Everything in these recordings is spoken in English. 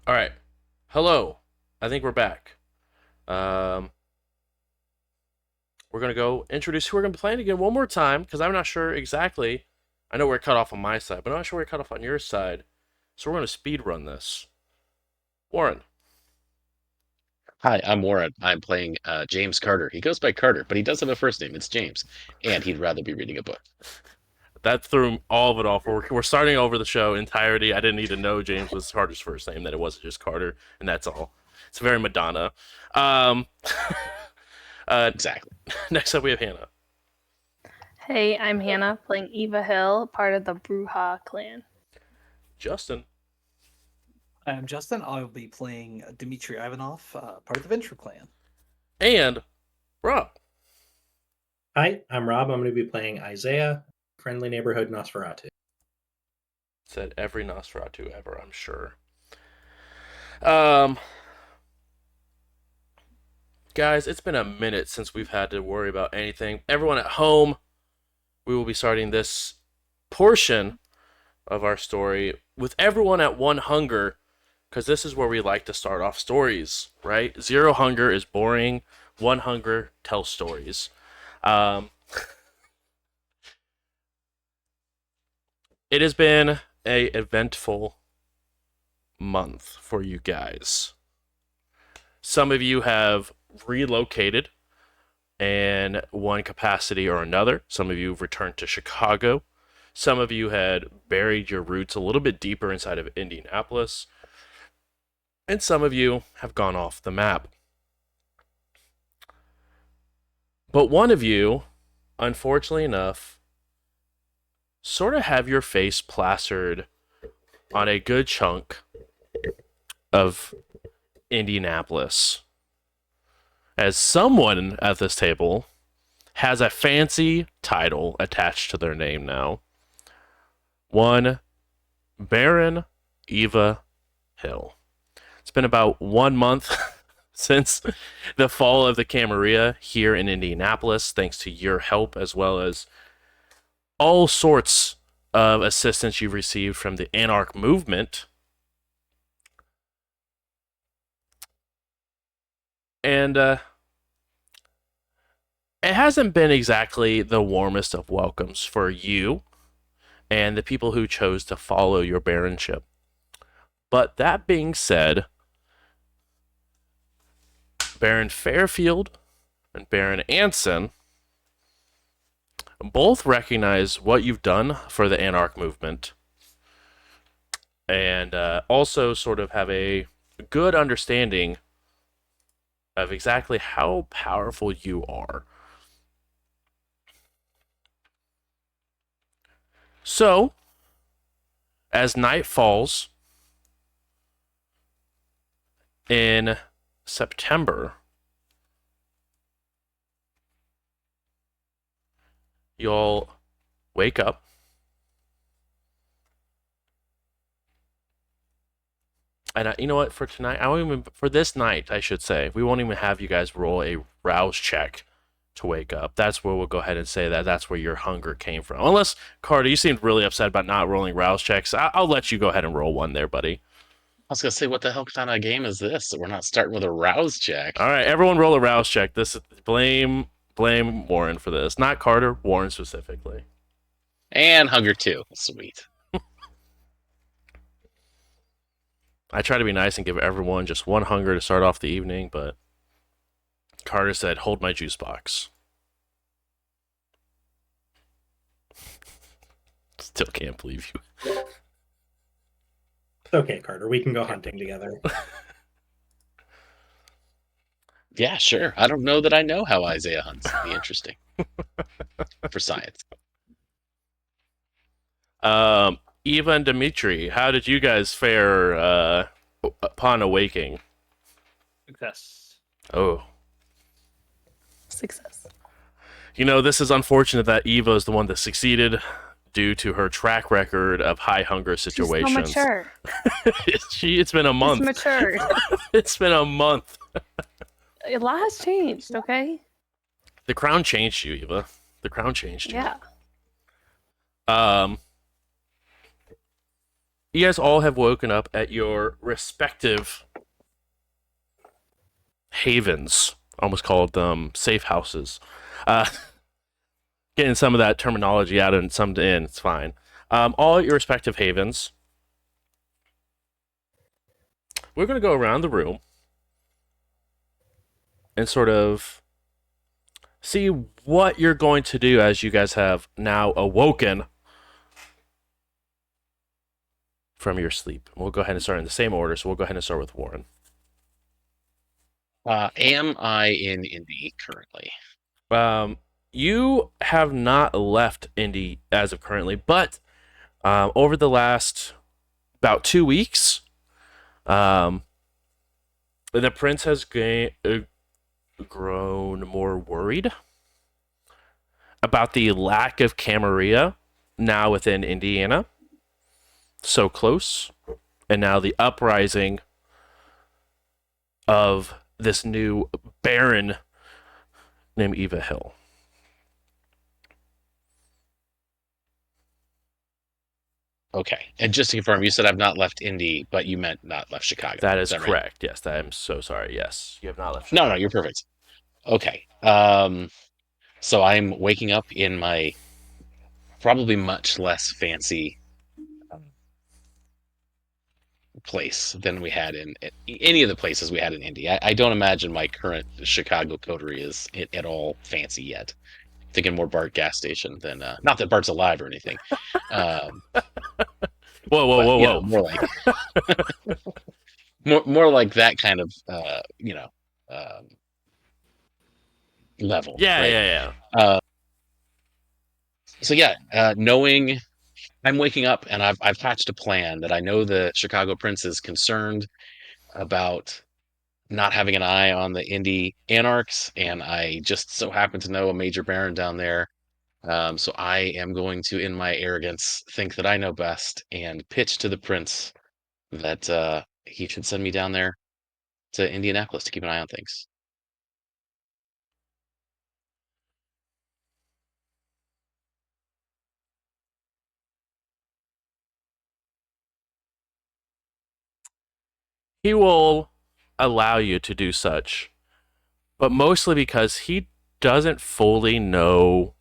All right. Hello. I think we're back. Um, we're gonna go introduce who we're gonna be playing again one more time because I'm not sure exactly. I know we're cut off on my side, but I'm not sure we're cut off on your side. So we're gonna speed run this. Warren. Hi, I'm Warren. I'm playing James Carter. He goes by Carter, but he does have a first name. It's James, and he'd rather be reading a book. That threw all of it off. We're starting over the show entirety. I didn't need to know James was Carter's first name, that it wasn't just Carter, and that's all. It's very Madonna. Um, uh, Exactly. next up, we have Hannah. Hey, I'm Hannah, playing Eva Hill, part of the Bruja clan. Justin. I'm Justin. I'll be playing Dmitry Ivanov, part of the Venture Clan. And Rob. Hi, I'm Rob. I'm going to be playing Isaiah, Friendly Neighborhood Nosferatu. Said every Nosferatu ever, I'm sure. Um, guys, it's been a minute since we've had to worry about anything. Everyone at home, we will be starting this portion of our story with everyone at one hunger, because this is where we like to start off stories, right? Zero hunger is boring. One hunger tells stories. Um, it has been a eventful month for you guys. Some of you have relocated in one capacity or another. Some of you have returned to Chicago. Some of you had buried your roots a little bit deeper inside of Indianapolis. And some of you have gone off the map. But one of you, unfortunately enough, sort of have your face plastered on a good chunk of Indianapolis. As someone at this table has a fancy title attached to their name now. One Baron Eva Hill. It's been about 1 month since the fall of the Camarilla here in Indianapolis, thanks to your help as well as all sorts of assistance you've received from the Anarch movement. And it hasn't been exactly the warmest of welcomes for you and the people who chose to follow your baronship. But that being said, Baron Fairfield and Baron Anson both recognize what you've done for the Anarch movement and also sort of have a good understanding of exactly how powerful you are. So, as night falls in September, you'll wake up and you know what? For tonight, I won't even for this night, I should say, we won't even have you guys roll a rouse check to wake up. That's where we'll go ahead and say that that's where your hunger came from. Unless Carter, you seemed really upset about not rolling rouse checks. I'll let you go ahead and roll one there, buddy. I was gonna say, what the hell kind of game is this? That we're not starting with a rouse check. All right, everyone, roll a rouse check. This blame Warren for this, not Carter. Warren specifically. And hunger too. Sweet. I try to be nice and give everyone just one hunger to start off the evening, but Carter said, "Hold my juice box." Still can't believe you. It's okay, Carter. We can go hunting together. Yeah, sure. I don't know that I know how Isaiah hunts. Be interesting for science. Eva and Dimitri, how did you guys fare upon awaking? Success. Oh, Success. you know, this is unfortunate that Eva is the one that succeeded due to her track record of high hunger She's so situations. mature. It's been a She's month. mature. It's been a month. A lot has changed, okay? The crown changed you, Eva. The crown changed you. Yeah. Um, you guys all have woken up at your respective havens. Almost called them safe houses. Uh, Getting some of that terminology out and some in, it's fine. All at your respective havens. We're going to go around the room and sort of see what you're going to do as you guys have now awoken from your sleep. We'll go ahead and start in the same order, so we'll go ahead and start with Warren. Am I in Indy currently? You have not left Indy as of currently, but over the last about 2 weeks, the prince has grown more worried about the lack of Camarilla now within Indiana, so close, and now the uprising of this new baron named Eva Hill. Okay. And just to confirm, you said I've not left Indy, but you meant not left Chicago. That is right? correct. Yes, I'm so sorry. Yes, you have not left. No, you're perfect. Okay. So I'm waking up in my probably much less fancy place than we had in any of the places we had in Indy. I don't imagine my current Chicago coterie is at all fancy yet. Thinking more BART gas station than not that BART's alive or anything. Whoa. More like more like that kind of um, level. Yeah, right? yeah. So knowing I'm waking up and I've hatched a plan that I know the Chicago Prince is concerned about not having an eye on the Indy Anarchs, and I just so happen to know a major baron down there. So I am going to, in my arrogance, think that I know best and pitch to the Prince that he should send me down there to Indianapolis to keep an eye on things. He will allow you to do such, but mostly because he doesn't fully know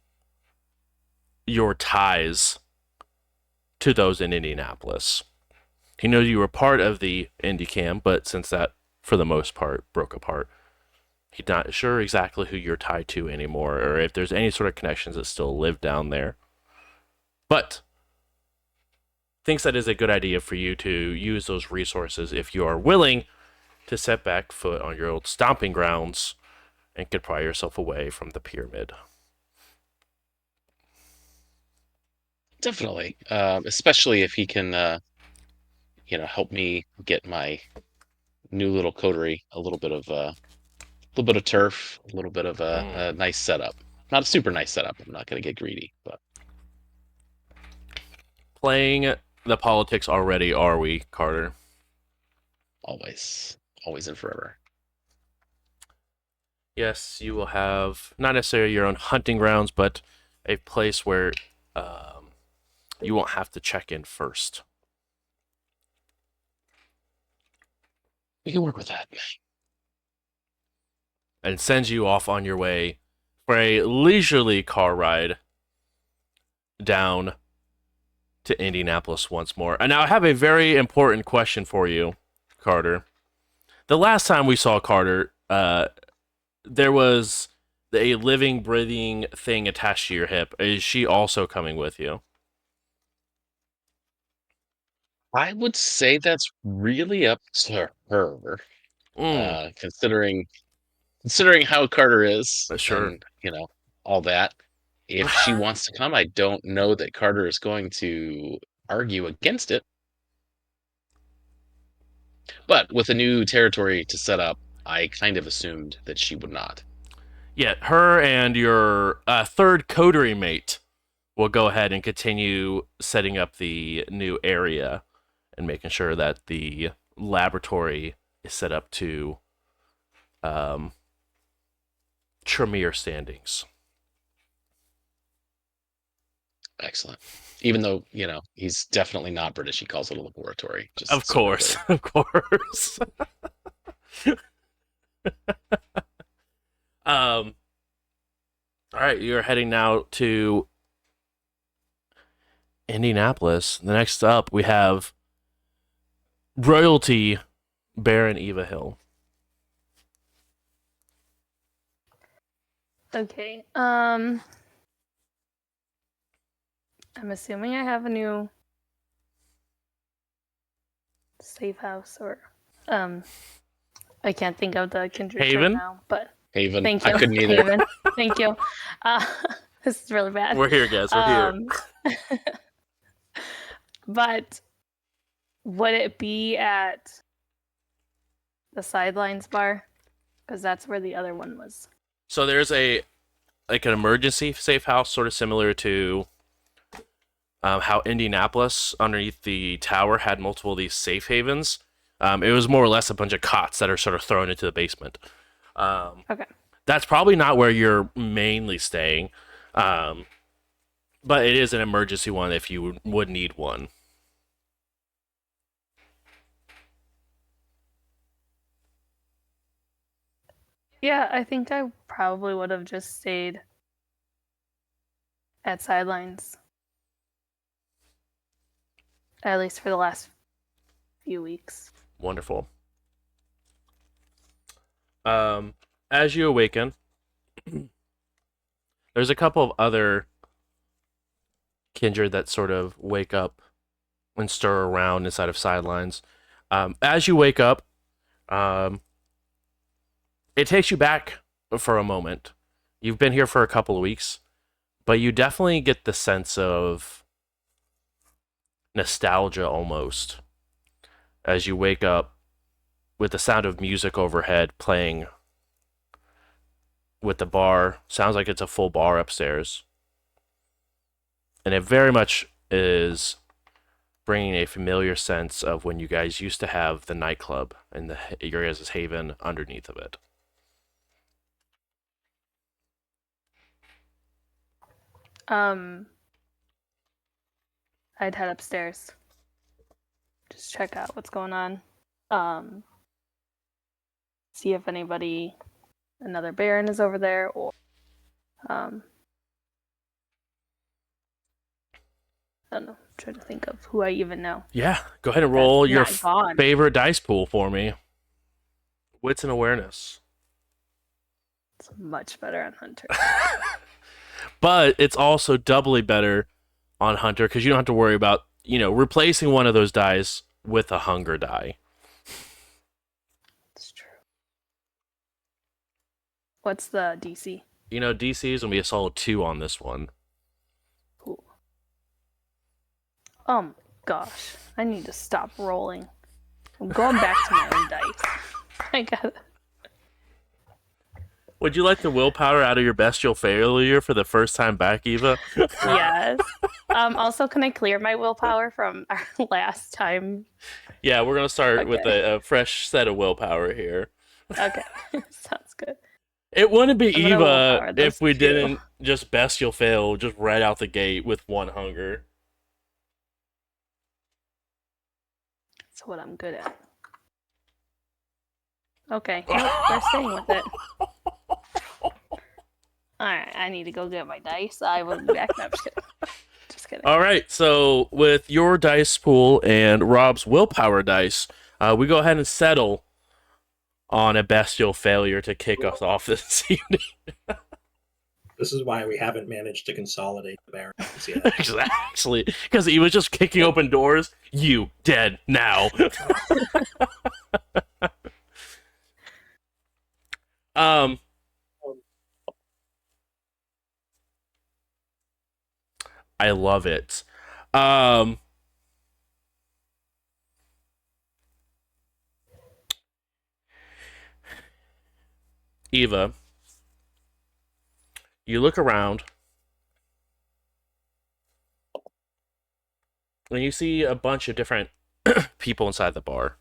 your ties to those in Indianapolis. He knows you were part of the Indy camp, but since that, for the most part, broke apart, he's not sure exactly who you're tied to anymore, or if there's any sort of connections that still live down there. But thinks that is a good idea for you to use those resources if you are willing to set back foot on your old stomping grounds and could pry yourself away from the pyramid. Definitely, especially if he can, help me get my new little coterie a little bit of turf, a little bit of a nice setup. Not a super nice setup. I'm not going to get greedy, but Playing the politics already, are we, Carter? always and forever. Yes, you will have not necessarily your own hunting grounds, but a place where you won't have to check in first. We can work with that. And sends you off on your way for a leisurely car ride down to Indianapolis once more. And now I have a very important question for you, Carter. The last time we saw Carter, there was a living, breathing thing attached to your hip. Is she also coming with you? I would say that's really up to her, considering how Carter is Sure. and all that. If she wants to come, I don't know that Carter is going to argue against it. But with a new territory to set up, I kind of assumed that she would not. Yeah, her and your third coterie mate will go ahead and continue setting up the new area and making sure that the laboratory is set up to Tremere standings. Excellent. Even though, he's definitely not British, he calls it a laboratory. Just Of so we're course, clear. of course. All right, you're heading now to Indianapolis. The next up, we have royalty Baron Eva Hill. Okay. I'm assuming I have a new safe house or I can't think of the kindred term Haven? now, but Haven. thank you. I couldn't either. Haven. Thank you. This is really bad. We're here, guys. We're here. But would it be at the sidelines bar? Because that's where the other one was. So there's an emergency safe house, sort of similar to how Indianapolis underneath the tower had multiple of these safe havens. It was more or less a bunch of cots that are sort of thrown into the basement. Okay. That's probably not where you're mainly staying, but it is an emergency one if you would need one. Yeah, I think I probably would have just stayed at sidelines. At least for the last few weeks. Wonderful. As you awaken, there's a couple of other kindred that sort of wake up and stir around inside of sidelines. As you wake up, it takes you back for a moment. You've been here for a couple of weeks, but you definitely get the sense of nostalgia almost as you wake up with the sound of music overhead playing with the bar. Sounds like it's a full bar upstairs. And it very much is bringing a familiar sense of when you guys used to have the nightclub and your guys' haven underneath of it. I'd head upstairs. Just check out what's going on. See if another Baron is over there, or I don't know. Trying to think of who I even know. Yeah, go ahead and roll your Not gone. favorite dice pool for me. Wits and awareness. It's much better on Hunter. But it's also doubly better on Hunter because you don't have to worry about, replacing one of those dice with a hunger die. It's true. What's the DC? DC is going to be a solid 2 on this one. Cool. Oh my gosh. I need to stop rolling. I'm going back to my own dice. I gotta. Would you like the willpower out of your bestial failure for the first time back, Eva? Yes. Also, can I clear my willpower from our last time? Yeah, we're going to start with Okay. a fresh set of willpower here. Okay. Sounds good. It wouldn't be I'm gonna Eva willpower those if we two. didn't just bestial fail just right out the gate with 1 hunger. That's what I'm good at. Okay. Nope, we're staying with it. Alright, I need to go get my dice. I will be back. No, I'm just kidding. Just kidding. All right, so with your dice pool and Rob's willpower dice, we go ahead and settle on a bestial failure to kick us off this evening. This is why we haven't managed to consolidate the barons yet. Exactly, because he was just kicking open doors. You dead now. I love it. Eva, you look around and you see a bunch of different people inside the bar,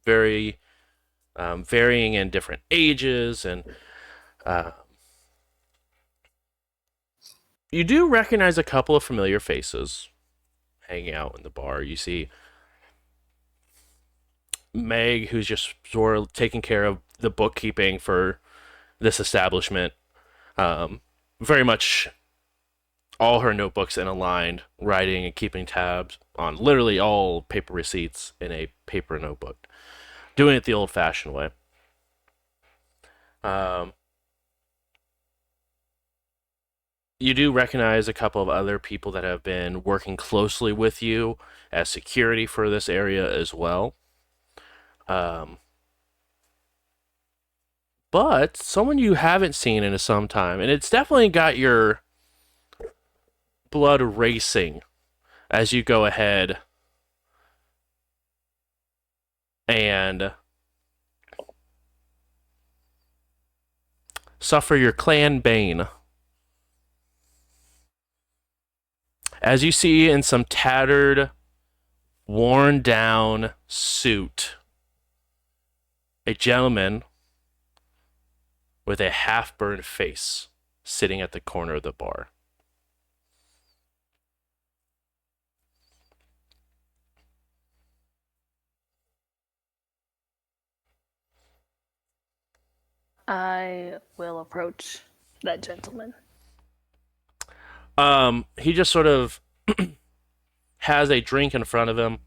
very varying in different ages and You do recognize a couple of familiar faces hanging out in the bar. You see Meg, who's just sort of taking care of the bookkeeping for this establishment. Very much all her notebooks in a line, writing and keeping tabs on literally all paper receipts in a paper notebook. Doing it the old-fashioned way. You do recognize a couple of other people that have been working closely with you as security for this area as well. But someone you haven't seen in some time, and it's definitely got your blood racing as you go ahead and suffer your clan bane. As you see in some tattered, worn down suit, a gentleman with a half-burned face sitting at the corner of the bar. I will approach that gentleman. He just sort of has a drink in front of him,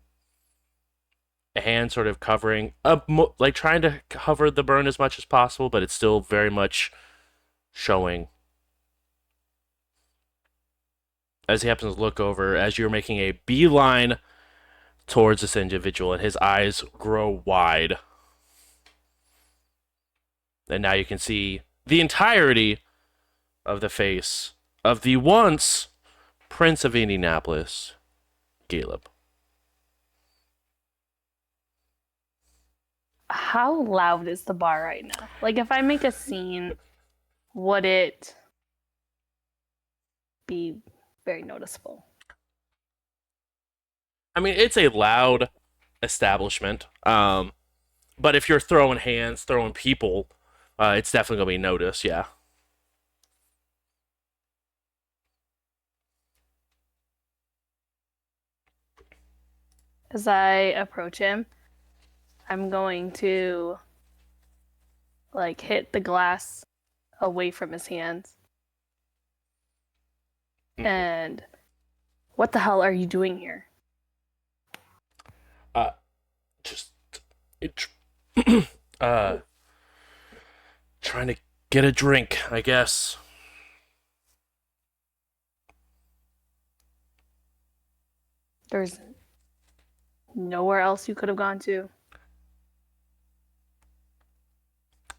a hand sort of covering up, like trying to cover the burn as much as possible, but it's still very much showing. As he happens to look over, as you're making a beeline towards this individual, and his eyes grow wide. And now you can see the entirety of the face of the once Prince of Indianapolis, Caleb. How loud is the bar right now? Like, if I make a scene, would it be very noticeable? I mean, it's a loud establishment. But if you're throwing hands, throwing people, it's definitely going to be noticed, yeah. As I approach him, I'm going to, like, hit the glass away from his hands. And what the hell are you doing here? Just trying to get a drink, I guess. There's nowhere else you could have gone to.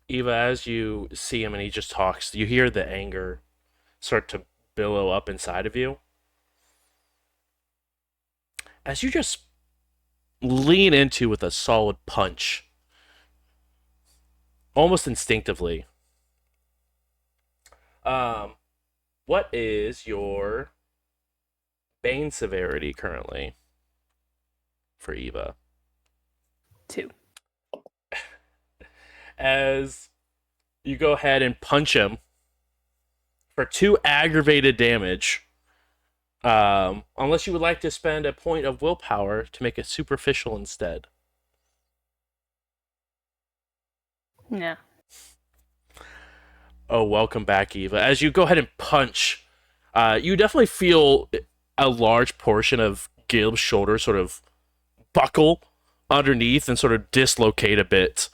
Eva, as you see him and he just talks, you hear the anger start to billow up inside of you. As you just lean into with a solid punch, almost instinctively. What is your Bane severity currently for Eva? 2. As you go ahead and punch him for 2 aggravated damage. Unless you would like to spend a point of willpower to make it superficial instead. Yeah. Oh, welcome back, Eva. As you go ahead and punch, you definitely feel a large portion of Gilb's shoulder sort of buckle underneath and sort of dislocate a bit.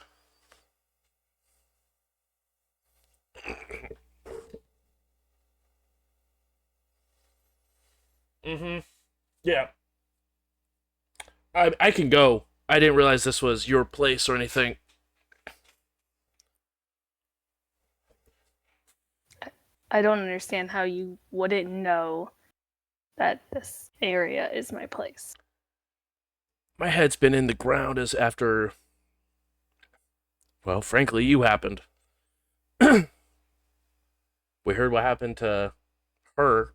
Yeah. I can go. I didn't realize this was your place or anything. I don't understand how you wouldn't know that this area is my place. My head's been in the ground as after... Well, frankly, you happened. We heard what happened to her.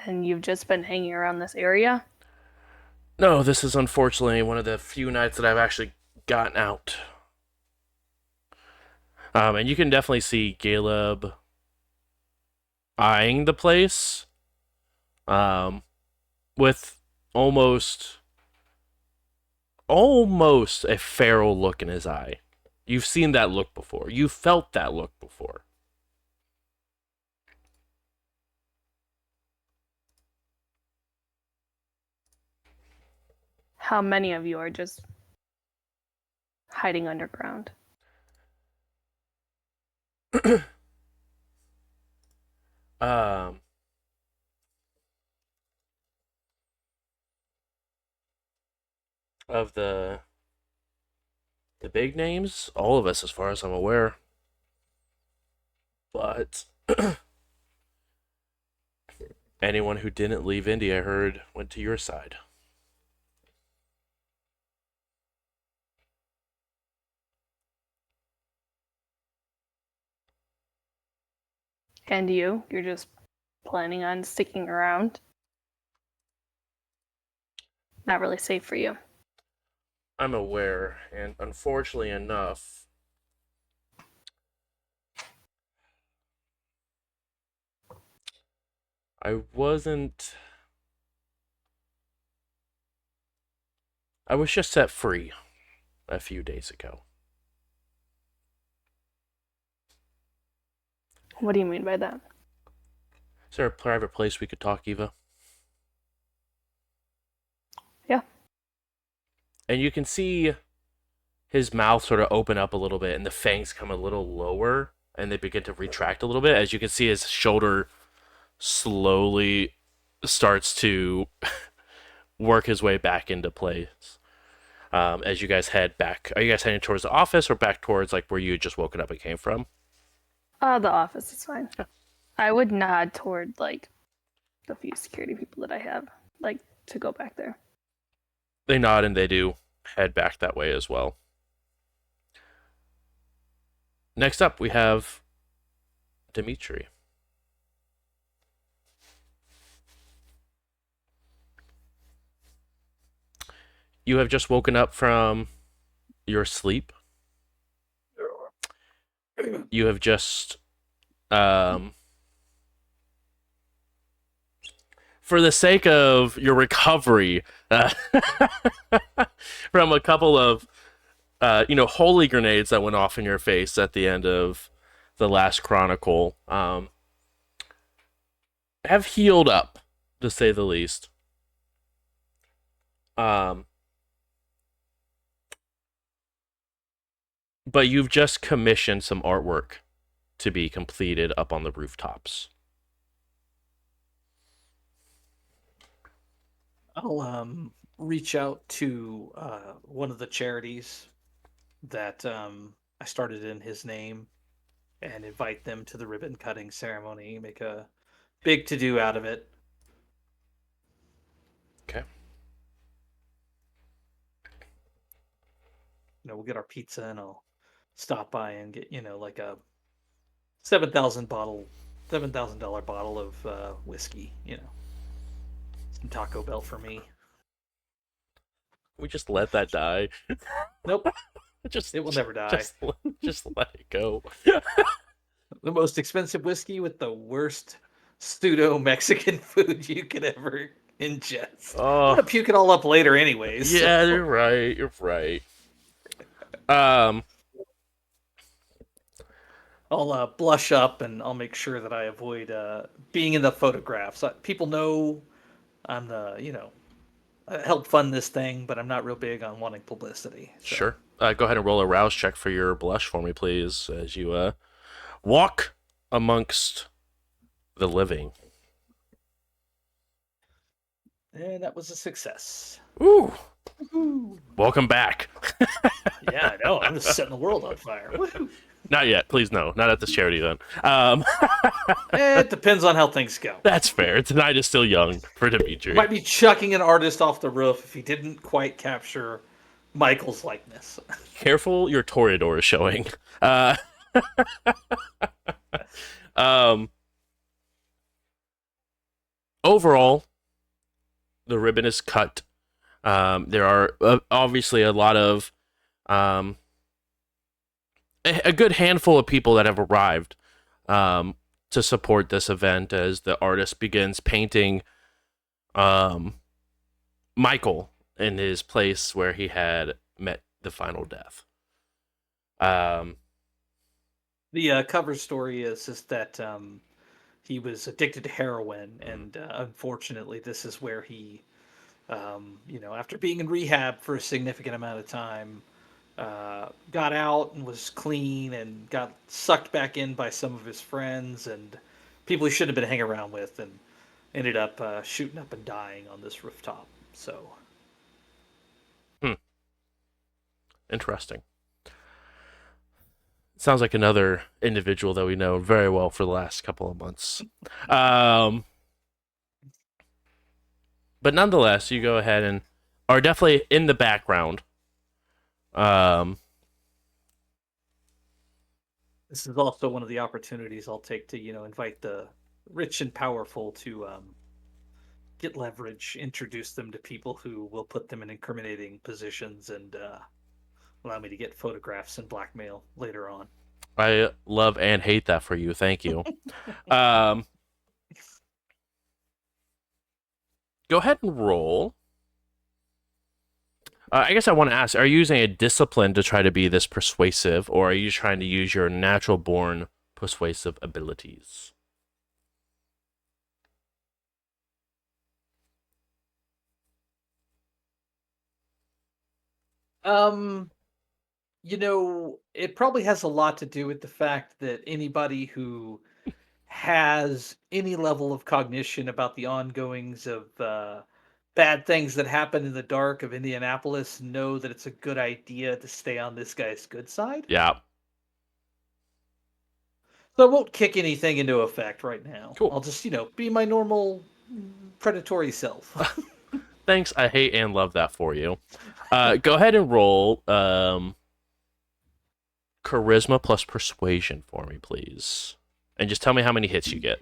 And you've just been hanging around this area? No, this is unfortunately one of the few nights that I've actually gotten out. And you can definitely see Caleb eyeing the place with almost a feral look in his eye. You've seen that look before. You've felt that look before. How many of you are just hiding underground? Um, of the big names, all of us, as far as I'm aware. But anyone who didn't leave Indy, I heard, went to your side. And you're just planning on sticking around? Not really safe for you. I'm aware, and unfortunately enough, I was just set free a few days ago. What do you mean by that? Is there a private place we could talk, Eva? Yeah. And you can see his mouth sort of open up a little bit, and the fangs come a little lower, and they begin to retract a little bit. As you can see, his shoulder slowly starts to work his way back into place. As you guys head back, are you guys heading towards the office or back towards like where you had just woken up and came from? The office is fine. Yeah. I would nod toward like the few security people that I have, like to go back there. They nod and they do head back that way as well. Next up, we have Dimitri. You have just woken up from your sleep. You have just, for the sake of your recovery from a couple of, holy grenades that went off in your face at the end of the last Chronicle, have healed up, to say the least. But you've just commissioned some artwork to be completed up on the rooftops. I'll reach out to one of the charities that I started in his name and invite them to the ribbon cutting ceremony, make a big to-do out of it. Okay. We'll get our pizza and I'll stop by and get, like a $7,000 bottle of whiskey, some Taco Bell for me. We just let that die. Nope. It will never die. Just let it go. The most expensive whiskey with the worst pseudo Mexican food you could ever ingest. I'm gonna puke it all up later anyways. Yeah, so. You're right. I'll blush up and I'll make sure that I avoid being in the photographs. People know I'm the, I help fund this thing, but I'm not real big on wanting publicity. So. Sure. Go ahead and roll a rouse check for your blush for me, please, as you walk amongst the living. And that was a success. Ooh. Welcome back. Yeah, I know. I'm just setting the world on fire. Woo-hoo. Not yet. Please, no. Not at this charity, then. It depends on how things go. That's fair. Tonight is still young for Dimitri. Might be chucking an artist off the roof if he didn't quite capture Michael's likeness. Careful, your Toreador is showing. Overall, the ribbon is cut. There are obviously a lot of a good handful of people that have arrived to support this event as the artist begins painting um, Michael in his place where he had met the final death. The cover story is that he was addicted to heroin, and unfortunately, this is where he, after being in rehab for a significant amount of time, got out and was clean and got sucked back in by some of his friends and people he shouldn't have been hanging around with, and ended up shooting up and dying on this rooftop. So, Interesting. Sounds like another individual that we know very well for the last couple of months. But nonetheless, you go ahead and are definitely in the background. this is also one of the opportunities I'll take to, invite the rich and powerful to get leverage, introduce them to people who will put them in incriminating positions, and allow me to get photographs and blackmail later on. I love and hate that for you. Thank you. Go ahead and roll. I guess I want to ask, are you using a discipline to try to be this persuasive, or are you trying to use your natural-born persuasive abilities? It probably has a lot to do with the fact that anybody who has any level of cognition about the ongoings of bad things that happen in the dark of Indianapolis know that it's a good idea to stay on this guy's good side. Yeah. So I won't kick anything into effect right now. Cool. I'll just, be my normal predatory self. Thanks. I hate and love that for you. Go ahead and roll charisma plus persuasion for me, please. And just tell me how many hits you get.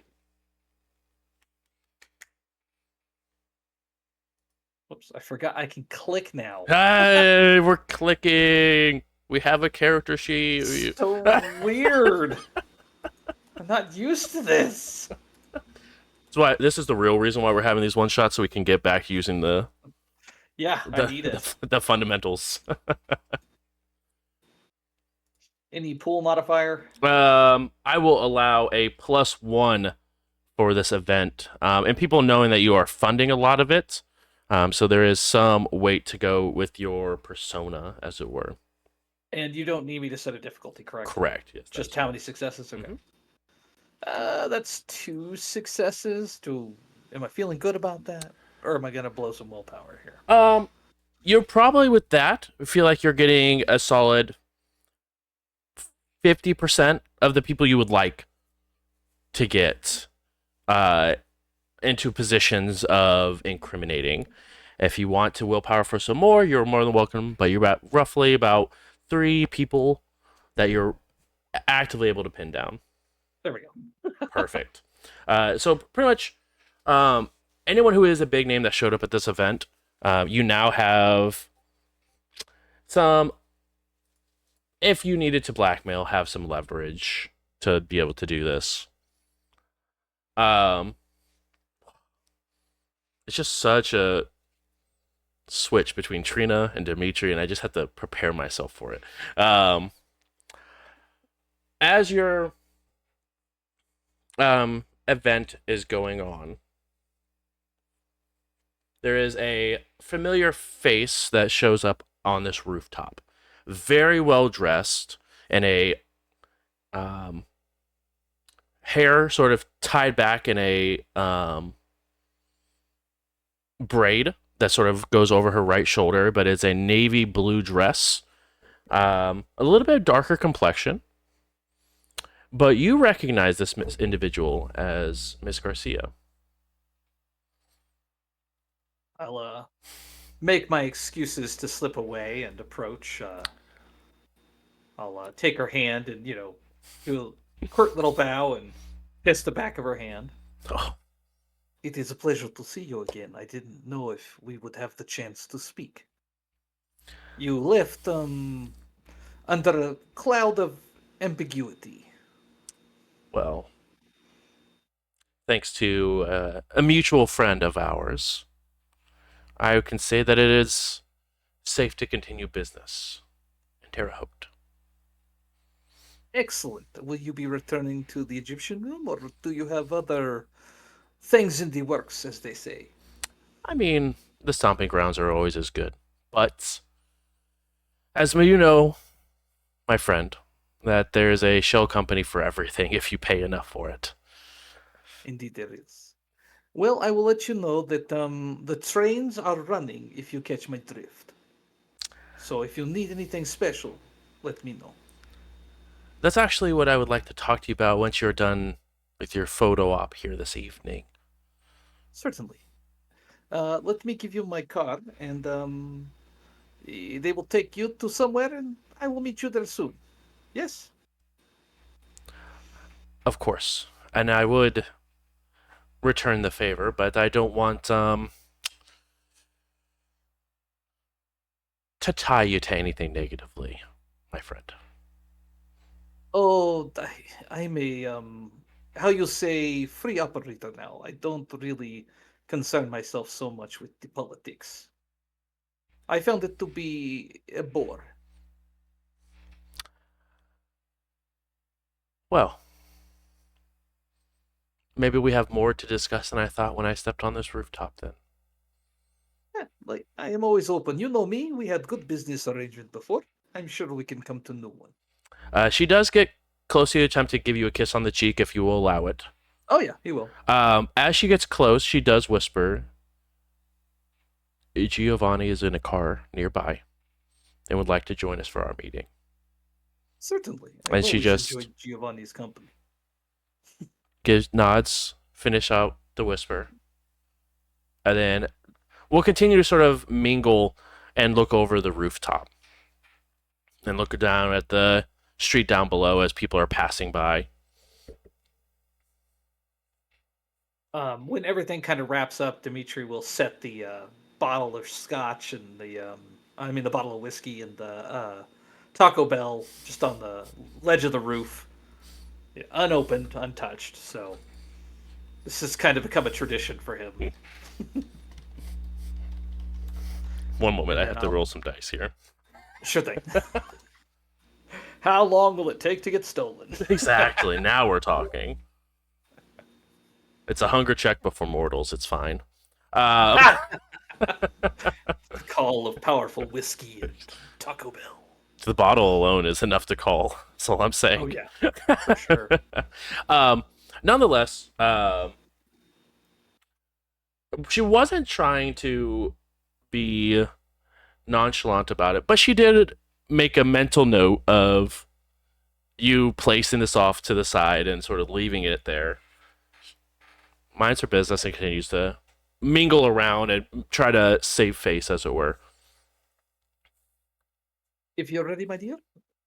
Whoops, I forgot I can click now. Hey, we're clicking. We have a character sheet. So weird. I'm not used to this. That's why this is the real reason why we're having these one shots, so we can get back using the I need it. the fundamentals. Any pool modifier? I will allow a +1 for this event, and people knowing that you are funding a lot of it. So there is some weight to go with your persona, as it were. And you don't need me to set a difficulty, correct? Correct. Yes. Just how many successes? Okay. Mhm. That's 2 successes. Am I feeling good about that, or am I gonna blow some willpower here? You're probably with that. I feel like you're getting a solid 50% of the people you would like to get into positions of incriminating. If you want to willpower for some more, you're more than welcome, but you're roughly about 3 people that you're actively able to pin down. There we go. Perfect. So pretty much anyone who is a big name that showed up at this event, you now have some, if you needed to blackmail, have some leverage to be able to do this. It's just such a switch between Trina and Dimitri, and I just have to prepare myself for it. As your event is going on, there is a familiar face that shows up on this rooftop. Very well dressed, and a hair sort of tied back in a braid that sort of goes over her right shoulder, but it's a navy blue dress. A little bit darker complexion. But you recognize this individual as Miss Garcia. I'll make my excuses to slip away and approach. I'll take her hand and, do a curt little bow and kiss the back of her hand. Oh. It is a pleasure to see you again. I didn't know if we would have the chance to speak. You left under a cloud of ambiguity? Well, thanks to a mutual friend of ours, I can say that it is safe to continue business in Terre Haute. Excellent. Will you be returning to the Egyptian room, or do you have other things in the works, as they say? I mean, the stomping grounds are always as good. But, as you know, my friend, that there is a shell company for everything if you pay enough for it. Indeed, there is. Well, I will let you know that the trains are running if you catch my drift. So if you need anything special, let me know. That's actually what I would like to talk to you about once you're done with your photo op here this evening. Certainly. Let me give you my card, and they will take you to somewhere, and I will meet you there soon. Yes? Of course. And I would return the favor, but I don't want to tie you to anything negatively, my friend. Oh, I'm a how you say, free operator now. I don't really concern myself so much with the politics. I found it to be a bore. Well, maybe we have more to discuss than I thought when I stepped on this rooftop then. Yeah, like I am always open. You know me. We had good business arrangement before. I'm sure we can come to new one. She does get close to you, attempt to give you a kiss on the cheek if you will allow it. Oh yeah, he will. As she gets close, she does whisper, Giovanni is in a car nearby and would like to join us for our meeting. Certainly. I've And she always just enjoyed Giovanni's company. gives nods, finish out the whisper, and then we'll continue to sort of mingle and look over the rooftop and look down at the street down below as people are passing by. When everything kind of wraps up, Dimitri will set the bottle of scotch and the bottle of whiskey and the Taco Bell just on the ledge of the roof, unopened, untouched. So this has kind of become a tradition for him. One moment, I And have to roll some dice here. Sure thing. How long will it take to get stolen? Exactly, now we're talking. It's a hunger check before mortals, it's fine. The call of powerful whiskey and Taco Bell. The bottle alone is enough to call. That's all I'm saying. Oh yeah, for sure. Nonetheless, she wasn't trying to be nonchalant about it, but she did make a mental note of you placing this off to the side and sort of leaving it there. Minds her business and continues to mingle around and try to save face, as it were. If you're ready, my dear,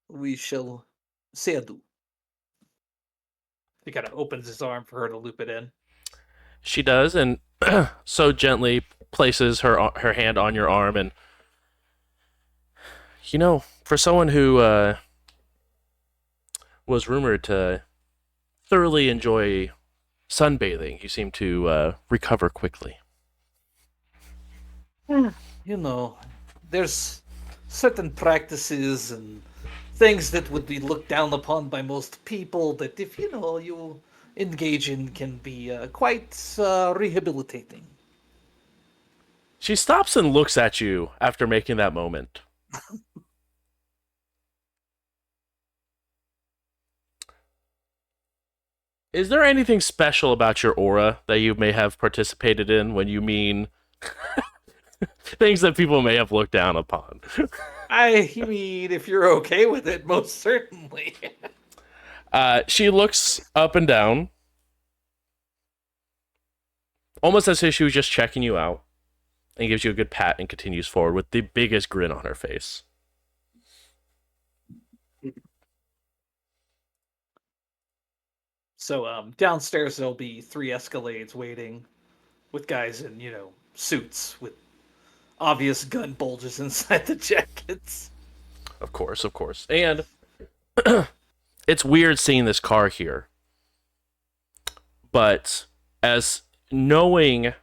we shall say adieu. He kind of opens his arm for her to loop it in. She does, and so gently places her hand on your arm, and for someone who was rumored to thoroughly enjoy sunbathing, you seem to recover quickly. There's certain practices and things that would be looked down upon by most people that if you engage in can be quite rehabilitating. She stops and looks at you after making that moment. Is there anything special about your aura that you may have participated in when you mean things that people may have looked down upon? I mean, if you're okay with it, most certainly. She looks up and down, almost as if she was just checking you out, and gives you a good pat and continues forward with the biggest grin on her face. So downstairs there'll be 3 Escalades waiting with guys in, suits with obvious gun bulges inside the jackets. Of course. And it's weird seeing this car here. But as knowing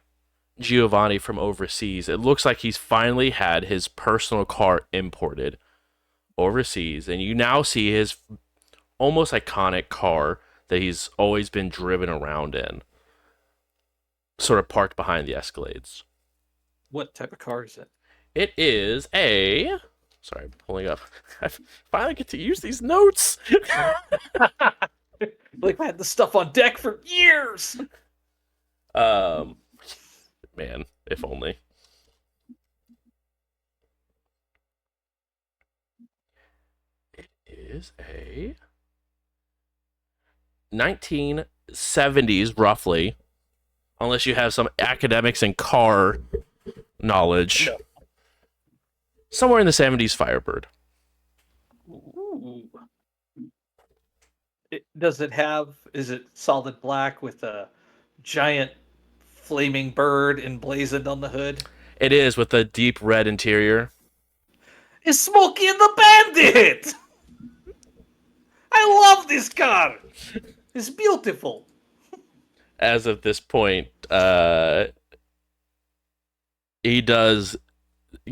Giovanni from overseas, it looks like he's finally had his personal car imported overseas, and you now see his almost iconic car that he's always been driven around in, sort of parked behind the Escalades. What type of car is it? It is a. Sorry, I'm pulling up. I finally get to use these notes. Like I had the stuff on deck for years. Man, if only. It is a 1970s, roughly, unless you have some academics and car knowledge. No. Somewhere in the 70s Firebird. Ooh. Does it have? Is it solid black with a giant flaming bird emblazoned on the hood? It is, with a deep red interior. It's Smokey and the Bandit! I love this car! It's beautiful. As of this point, he does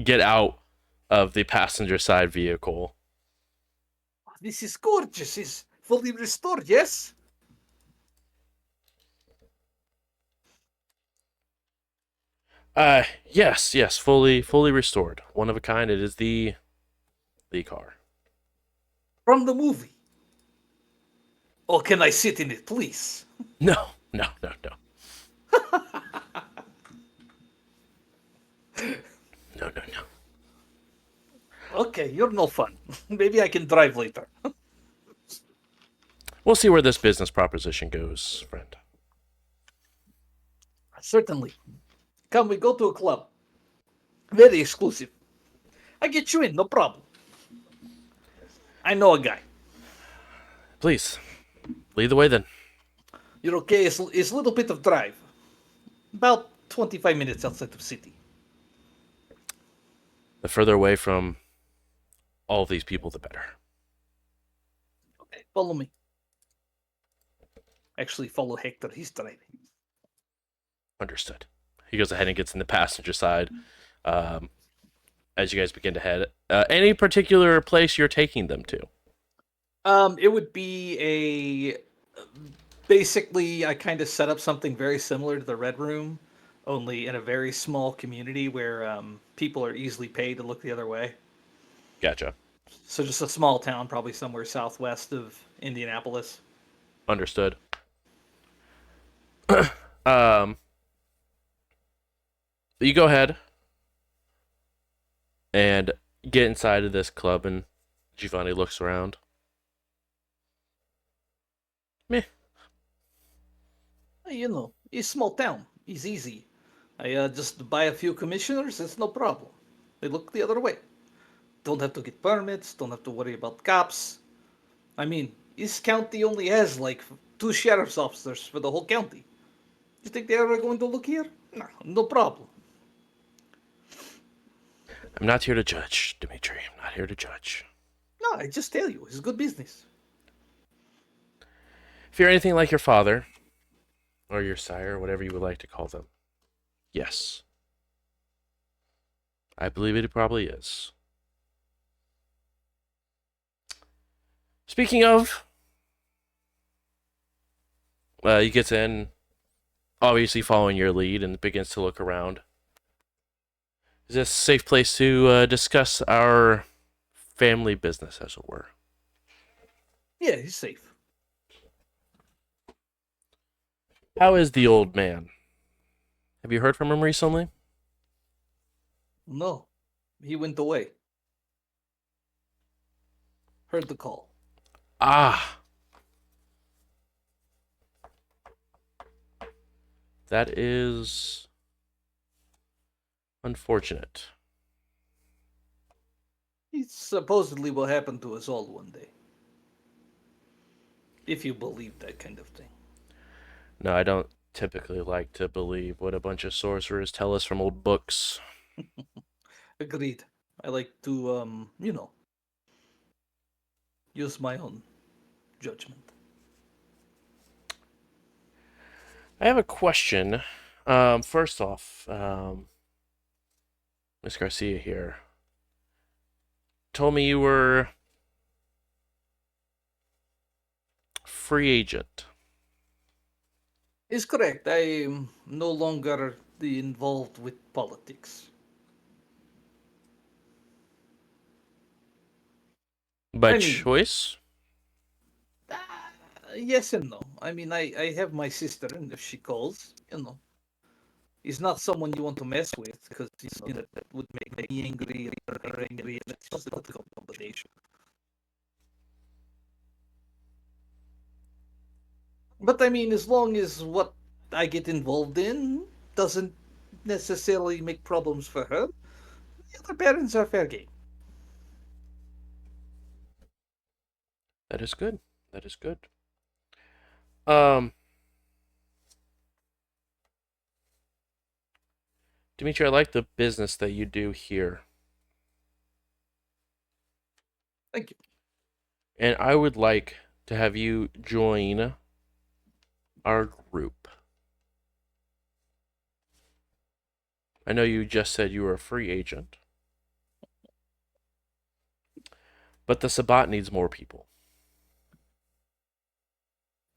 get out of the passenger side vehicle. This is gorgeous. It's fully restored, yes? Yes, fully restored. One of a kind. It is the car. From the movie. Oh, can I sit in it, please? No. No. Okay, you're no fun. Maybe I can drive later. We'll see where this business proposition goes, friend. Certainly. Come, we go to a club. Very exclusive. I get you in, no problem. I know a guy. Please, lead the way then. You're okay? It's a little bit of drive. About 25 minutes outside of city. The further away from all of these people, the better. Okay, follow me. Actually, follow Hector. He's driving. Understood. He goes ahead and gets in the passenger side. As you guys begin to head, any particular place you're taking them to? It would be basically, I kind of set up something very similar to the Red Room, only in a very small community where people are easily paid to look the other way. Gotcha. So just a small town, probably somewhere southwest of Indianapolis. Understood. You go ahead and get inside of this club, and Giovanni looks around. Meh. You know, it's small town. It's easy. I just buy a few commissioners. It's no problem. They look the other way. Don't have to get permits. Don't have to worry about cops. I mean, this county only has like 2 sheriff's officers for the whole county. You think they are going to look here? No problem. I'm not here to judge, Dimitri. I'm not here to judge. No, I just tell you, it's good business. If you're anything like your father, or your sire, whatever you would like to call them, yes. I believe it probably is. Speaking of, he gets in, obviously following your lead, and begins to look around. Is this a safe place to discuss our family business, as it were? Yeah, he's safe. How is the old man? Have you heard from him recently? No, he went away. Heard the call. Ah. That is unfortunate. It supposedly will happen to us all one day. If you believe that kind of thing. No, I don't typically like to believe what a bunch of sorcerers tell us from old books. Agreed. I like to, use my own judgment. I have a question. First off, Miss Garcia here told me you were free agent. Is correct. I am no longer involved with politics. By I mean, choice? yes and no. I mean, I have my sister, and if she calls, he's not someone you want to mess with because that would make me angry or her angry, and it's just a difficult combination. But I mean, as long as what I get involved in doesn't necessarily make problems for her, the other parents are fair game. That is good. That is good. Um, Dimitri, I like the business that you do here, Thank you. and I would like to have you join our group. I know you just said you were a free agent, but the Sabat needs more people.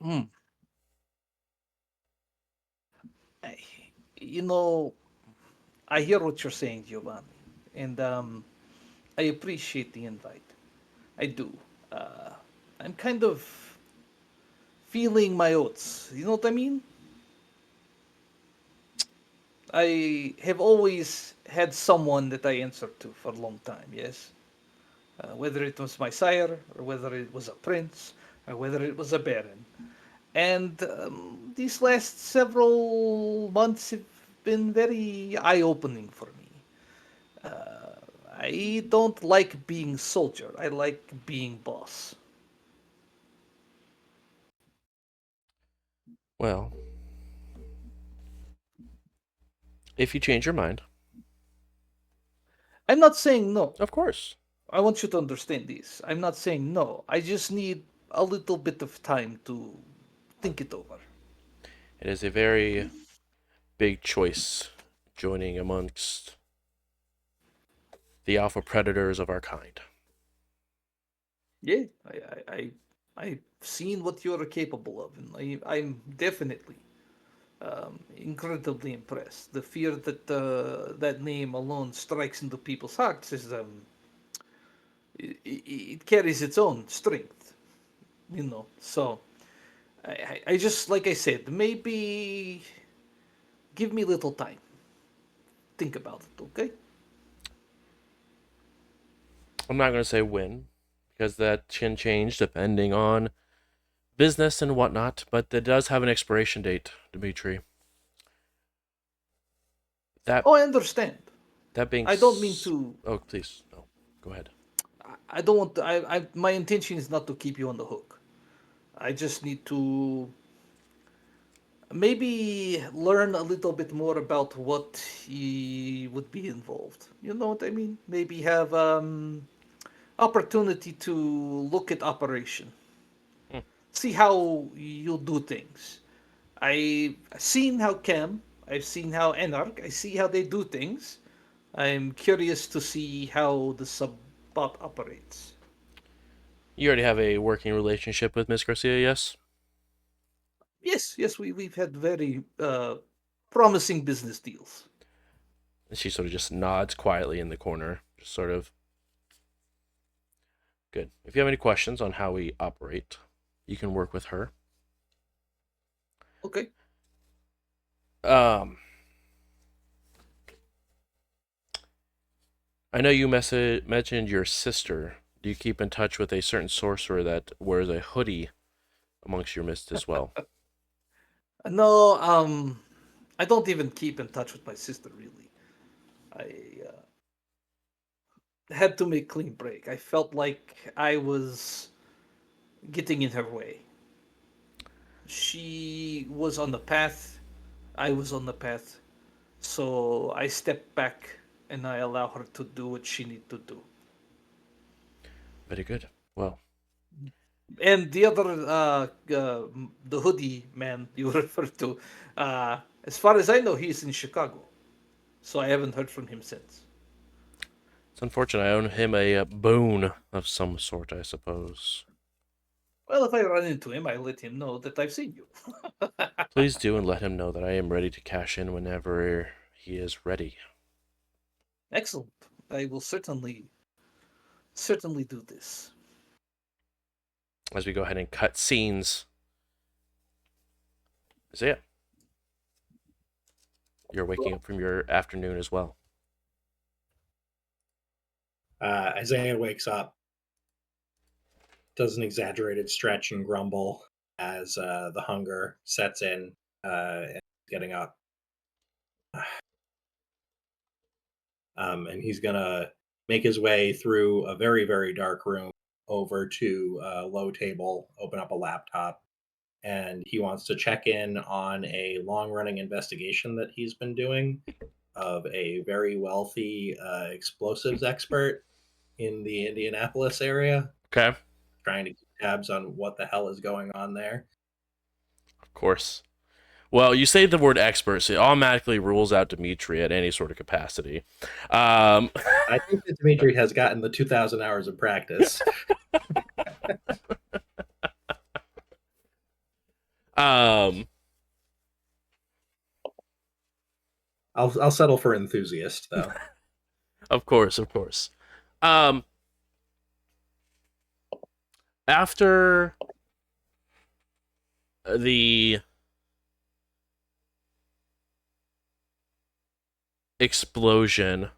Hmm. I, you know, I hear what you're saying, Giovanni, and I appreciate the invite. I do. Uh, I'm kind of feeling my oats. You know what I mean? I have always had someone that I answered to for a long time, yes? Whether it was my sire, or whether it was a prince, or whether it was a baron. And these last several months have been very eye opening for me. I don't like being soldier, I like being boss. Well, if you change your mind, I'm not saying no. of course. I want you to understand this. I'm not saying no. I just need a little bit of time to think it over. It is a very big choice joining amongst the alpha predators of our kind. Yeah, I've seen what you're capable of, and I'm definitely incredibly impressed. The fear that that name alone strikes into people's hearts is it carries its own strength, So I just like I said, maybe give me a little time. Think about it, okay? I'm not going to say when, because that can change depending on business and whatnot, but it does have an expiration date, Dimitri. That Oh, I understand. that being I don't mean to. oh, please, no, go ahead. I don't want. To, my intention is not to keep you on the hook. I just need to maybe learn a little bit more about what he would be involved. You know what I mean? Maybe have opportunity to look at operation, Hmm. see how you do things. I've seen how Cam, I've seen how Enarch, I see how they do things. I'm curious to see how the subbot operates. You already have a working relationship with Miss Garcia, yes? Yes, yes, we've had very promising business deals. And she sort of just nods quietly in the corner, just sort of good. If you have any questions on how we operate, you can work with her. Okay. Um, I know you mentioned your sister. Do you keep in touch with a certain sorcerer that wears a hoodie amongst your midst as well? No, I don't even keep in touch with my sister really. I had to make clean break. I felt like I was getting in her way. She was on the path, I was on the path, so I stepped back and I allow her to do what she need to do. Very good. Well, And the other, the hoodie man you refer to, as far as I know, he's in Chicago. So I haven't heard from him since. It's unfortunate. I owe him a boon of some sort, I suppose. Well, if I run into him, I let him know that I've seen you. Please do, and let him know that I am ready to cash in whenever he is ready. Excellent. I will certainly do this. As we go ahead and cut scenes. Isaiah, you're waking up from your afternoon as well. Isaiah wakes up, does an exaggerated stretch and grumble as the hunger sets in, and getting up. And he's gonna make his way through a very, very dark room over to a low table, open up a laptop, and he wants to check in on a long-running investigation that he's been doing of a very wealthy explosives expert in the Indianapolis area, Okay, trying to keep tabs on what the hell is going on there. of course. Well, you say the word expert, so it automatically rules out Dimitri at any sort of capacity. I think that Dimitri has gotten the 2,000 hours of practice. Um, I'll settle for enthusiast though. of course, of course. After the explosion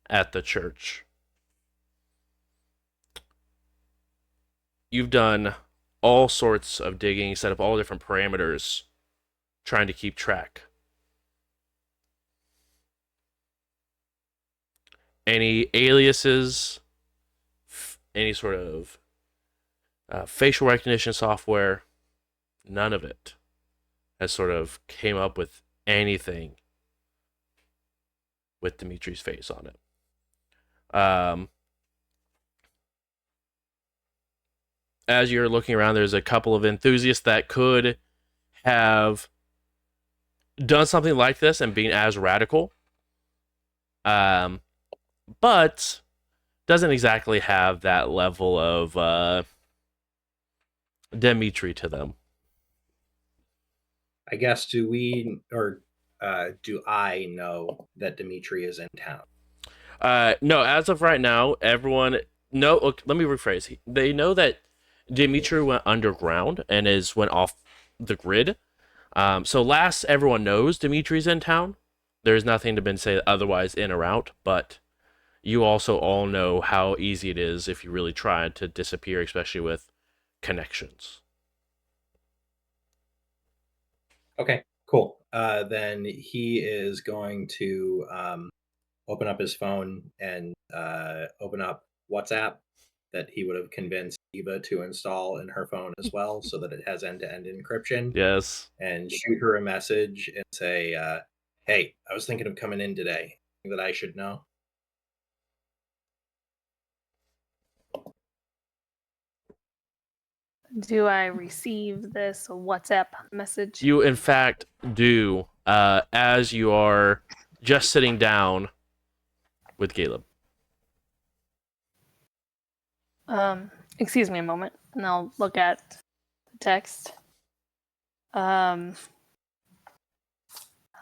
at the church, you've done all sorts of digging, set up all different parameters, trying to keep track. Any aliases, any sort of facial recognition software, none of it has sort of came up with anything with Dimitri's face on it. As you're looking around, there's a couple of enthusiasts that could have done something like this and been as radical, but doesn't exactly have that level of Dimitri to them. I guess do I know that Dimitri is in town? No, as of right now, everyone. No, look, let me rephrase. They know that Dimitri went underground and went off the grid. So last everyone knows Dimitri's in town. There's nothing to been say otherwise in or out, but you also all know how easy it is if you really try to disappear, especially with connections. Okay, cool. Then he is going to open up his phone and open up WhatsApp that he would have convinced Eva to install in her phone as well, so that it has end-to-end encryption. Yes. And shoot her a message and say, "Hey, I was thinking of coming in today. Anything that I should know?" Do I receive this WhatsApp message? You, in fact, do, as you are just sitting down with Caleb. Excuse me a moment, and I'll look at the text. I'll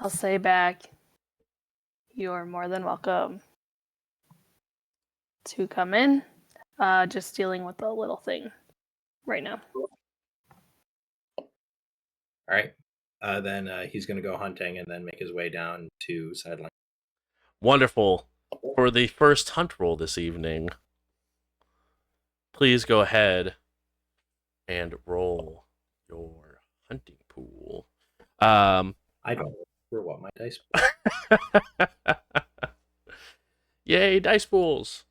say back, you're more than welcome to come in. Just dealing with a little thing right now. All right. Then he's going to go hunting and then make his way down to sideline. Wonderful. For the first hunt roll this evening, please go ahead and roll your hunting pool. I don't remember what my dice. Yay, dice pools.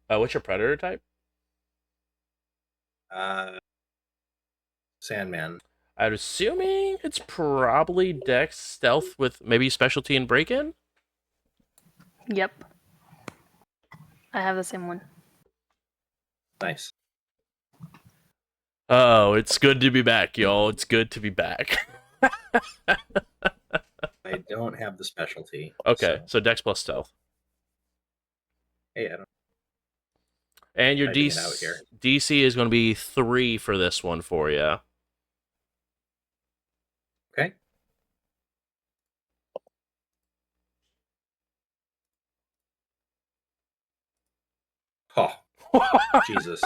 What's your predator type? Sandman. I'm assuming it's probably Dex stealth with maybe specialty and break-in. Yep. I have the same one. Nice. Oh, it's good to be back, y'all. It's good to be back. I don't have the specialty. Okay, so Dex plus stealth. Hey, I don't. And your Typing it out here. DC is going to be 3 for this one for you. Okay. Oh, Jesus.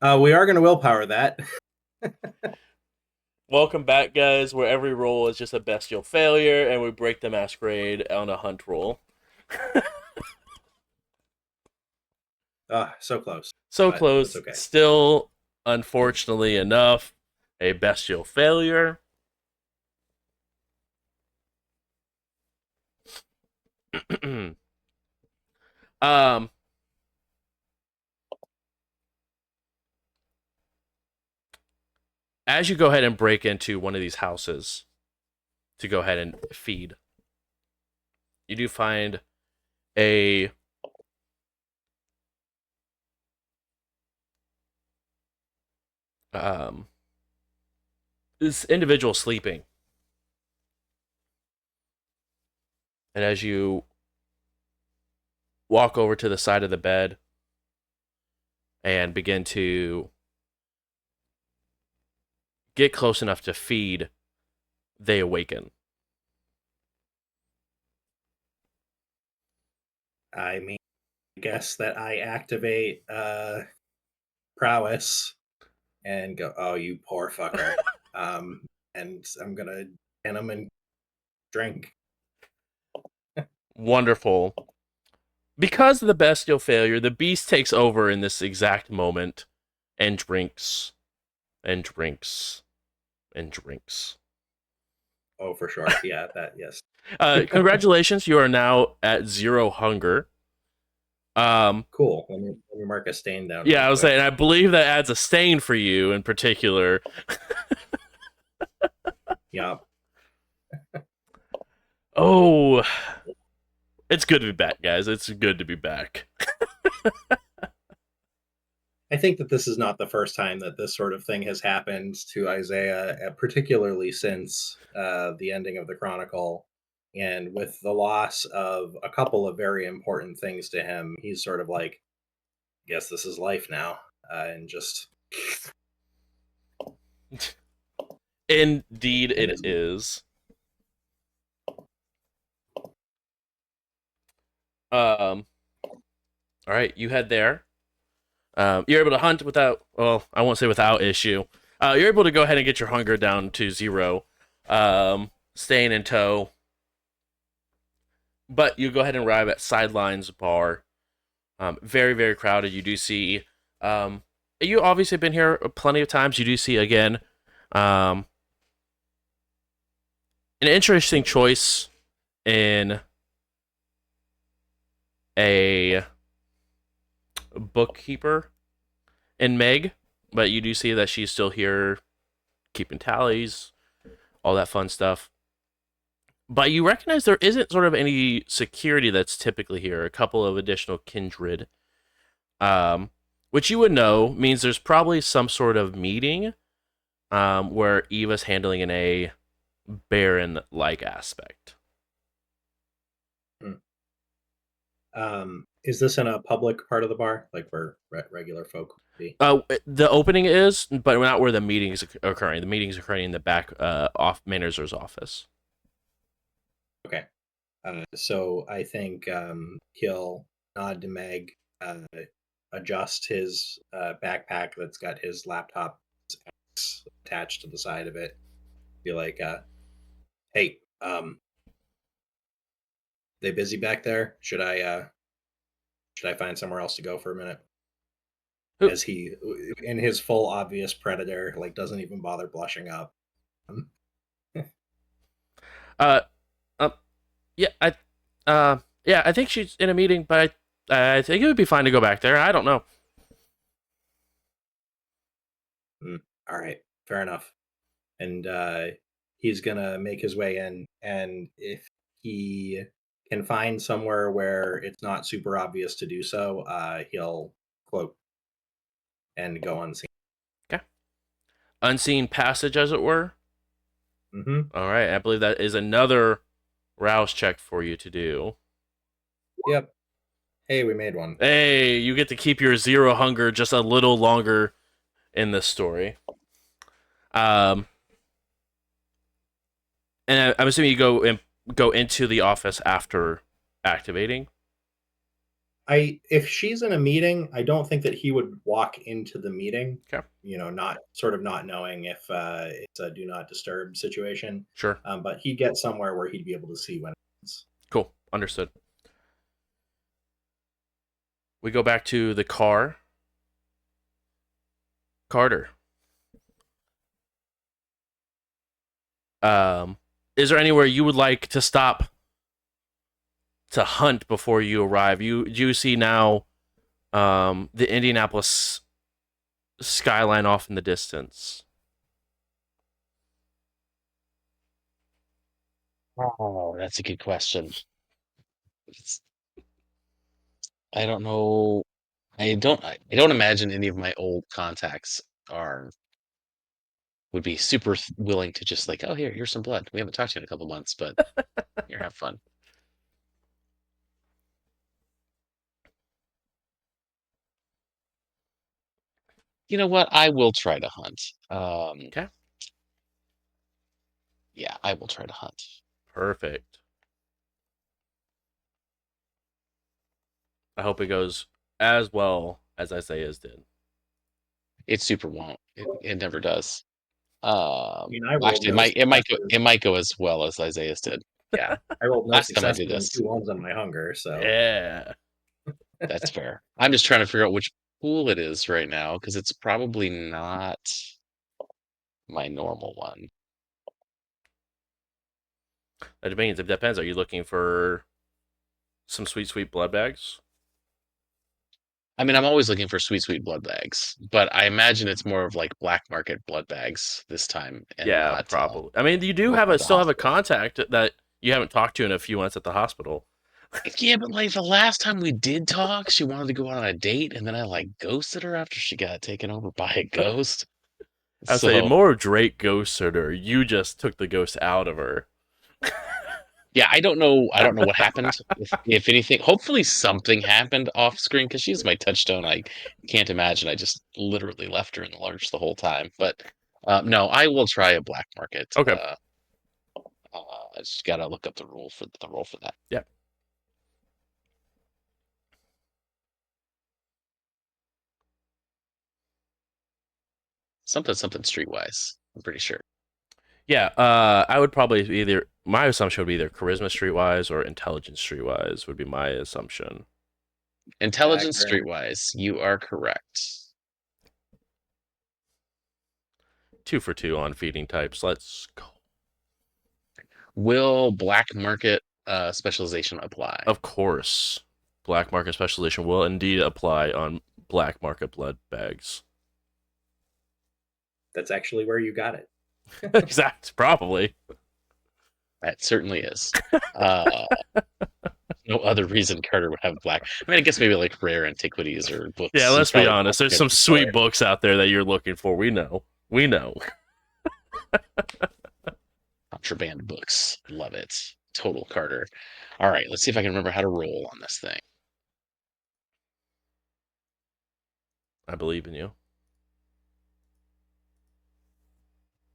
We are going to willpower that. Welcome back, guys, where every roll is just a bestial failure, and we break the Masquerade on a hunt roll. So close. So But close. it's okay. Still, unfortunately enough, a bestial failure. um, as you go ahead and break into one of these houses to go ahead and feed, you do find a this individual sleeping. And as you walk over to the side of the bed and begin to get close enough to feed, they awaken. I mean, I guess that I activate prowess and go, oh, you poor fucker. And I'm going to pin him and drink. Wonderful. Because of the bestial failure, the beast takes over in this exact moment and drinks and drinks and drinks. Oh, for sure. Yeah, that, yes. Congratulations, you are now at 0 hunger. Cool. Let me mark a stain down. Yeah, I was quick. saying, I believe that adds a stain for you in particular. Yeah. Oh, it's good to be back, guys. It's good to be back. I think that this is not the first time that this sort of thing has happened to Isaiah, particularly since the ending of the Chronicle. And with the loss of a couple of very important things to him, he's sort of like, guess this is life now. And just. Indeed, it is. All right, you head there. You're able to hunt without, well, I won't say without issue. You're able to go ahead and get your hunger down to 0, staying in tow. But you go ahead and arrive at Sidelines Bar. Very, very crowded. You do see, you obviously been here plenty of times. You do see, again, an interesting choice in a bookkeeper in Meg, but you do see that she's still here keeping tallies, all that fun stuff. But you recognize there isn't sort of any security that's typically here. A couple of additional kindred, which you would know means there's probably some sort of meeting where Eva's handling in a Baron-like aspect. Is this in a public part of the bar, like where regular folk would be? The opening is, but not where the meeting's occurring. The meeting's occurring in the back off manager's office. Okay. So I think he'll nod to Meg, adjust his backpack that's got his laptop attached to the side of it. Be like, hey, they busy back there? Should I find somewhere else to go for a minute? Who? As he, in his full obvious predator, like doesn't even bother blushing up. Yeah, I think she's in a meeting, but I think it would be fine to go back there. I don't know. All right, fair enough. and he's gonna make his way in. And if he can find somewhere where it's not super obvious to do so, he'll cloak and go unseen. Okay. Unseen passage, as it were. Mm-hmm. All right. I believe that is another rouse check for you to do. Yep. Hey, we made one. Hey, you get to keep your 0 hunger just a little longer in this story. And I'm assuming you go into the office after activating. If she's in a meeting, I don't think that he would walk into the meeting. Okay. Not knowing if it's a do not disturb situation. Sure. But he'd get somewhere where he'd be able to see when it's. Cool. Understood. We go back to the car. Carter. Is there anywhere you would like to stop to hunt before you arrive? You see now the Indianapolis skyline off in the distance. Oh, that's a good question. I don't know. I don't imagine any of my old contacts would be super willing to just like, oh, here's some blood. We haven't talked to you in a couple months, but here, have fun. You know what? I will try to hunt. Okay. Yeah, I will try to hunt. Perfect. I hope it goes as well as Isaiah's did. It super won't. It never does. I rolled Actually, no it might go as well as Isaiah's did. Yeah. I rolled no Last time I successes did and this. 2 ones on my hunger, so Yeah. That's fair. I'm just trying to figure out which pool it is right now because it's probably not my normal one. That means it depends. Are you looking for some sweet blood bags? I mean, I'm always looking for sweet blood bags, but I imagine it's more of like black market blood bags this time and Yeah, not probably. I mean, you do going have to a the still have a hospital. contact that you haven't talked to in a few months at the hospital. Yeah, but like the last time we did talk, she wanted to go on a date, and then I like ghosted her after she got taken over by a ghost. I'd say So more Drake ghosted her. You just took the ghost out of her. yeah, I don't know. I don't know what happened. If anything, hopefully something happened off screen because she's my touchstone. I can't imagine I just literally left her in the lurch the whole time. But no, I will try a black market. Okay. I just gotta look up the rule for that. Yeah. Something streetwise. I'm pretty sure. Yeah, I would probably either. My assumption would be either charisma streetwise or intelligence streetwise would be my assumption. Intelligence Dagger. streetwise, you are correct. 2 for 2 on feeding types. Let's go. Will black market specialization apply? Of course, black market specialization will indeed apply on black market blood bags. that's actually where you got it. Exact, probably. That certainly is. No other reason Carter would have black. I mean, I guess maybe like rare antiquities or books. Yeah, He's let's be probably honest. There's some sweet books out there that you're looking for. We know. Contraband books. Love it. Total Carter. All right, let's see if I can remember how to roll on this thing. I believe in you.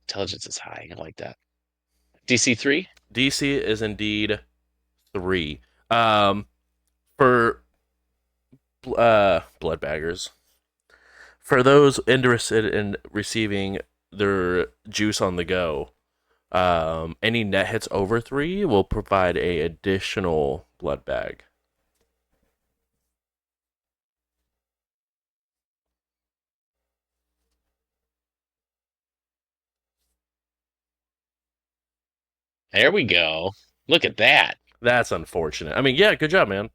Intelligence is high. I like that. DC 3? DC is indeed 3. For blood baggers. For those interested in receiving their juice on the go, any net hits over 3 will provide a additional blood bag. There we go. Look at that. That's unfortunate. I mean, yeah, good job, man.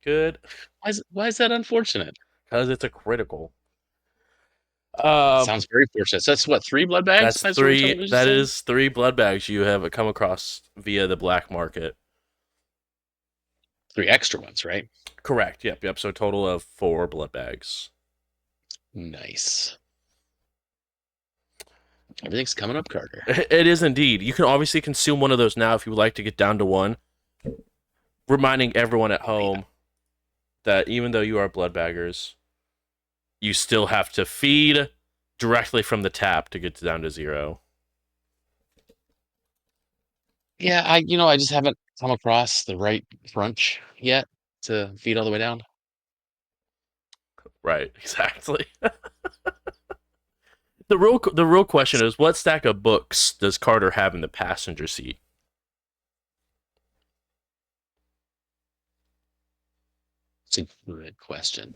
Good. Why is that unfortunate? Because it's a critical. Sounds very fortunate. So that's what, 3 blood bags? That's what we're three. just That saying? is 3 blood bags you have come across via the black market. 3 extra ones, right? Correct. Yep. So a total of 4 blood bags. Nice. Everything's coming up, Carter. It is indeed. You can obviously consume one of those now if you would like to get down to 1. Reminding everyone at home that even though you are blood baggers, you still have to feed directly from the tap to get down to 0. Yeah, I just haven't come across the right crunch yet to feed all the way down. Right, exactly. The real question is, what stack of books does Carter have in the passenger seat? It's a good question.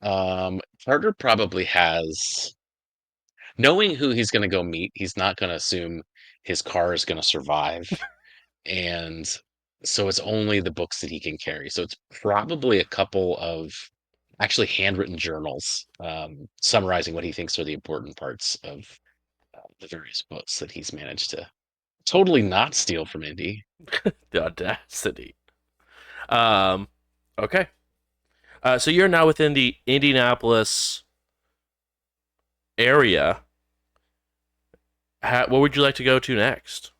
Carter probably has, knowing who he's going to go meet, he's not going to assume his car is going to survive. And so it's only the books that he can carry. So it's probably a couple of actually handwritten journals summarizing what he thinks are the important parts of the various books that he's managed to totally not steal from Indy. The audacity. Okay. So you're now within the Indianapolis area. What would you like to go to next?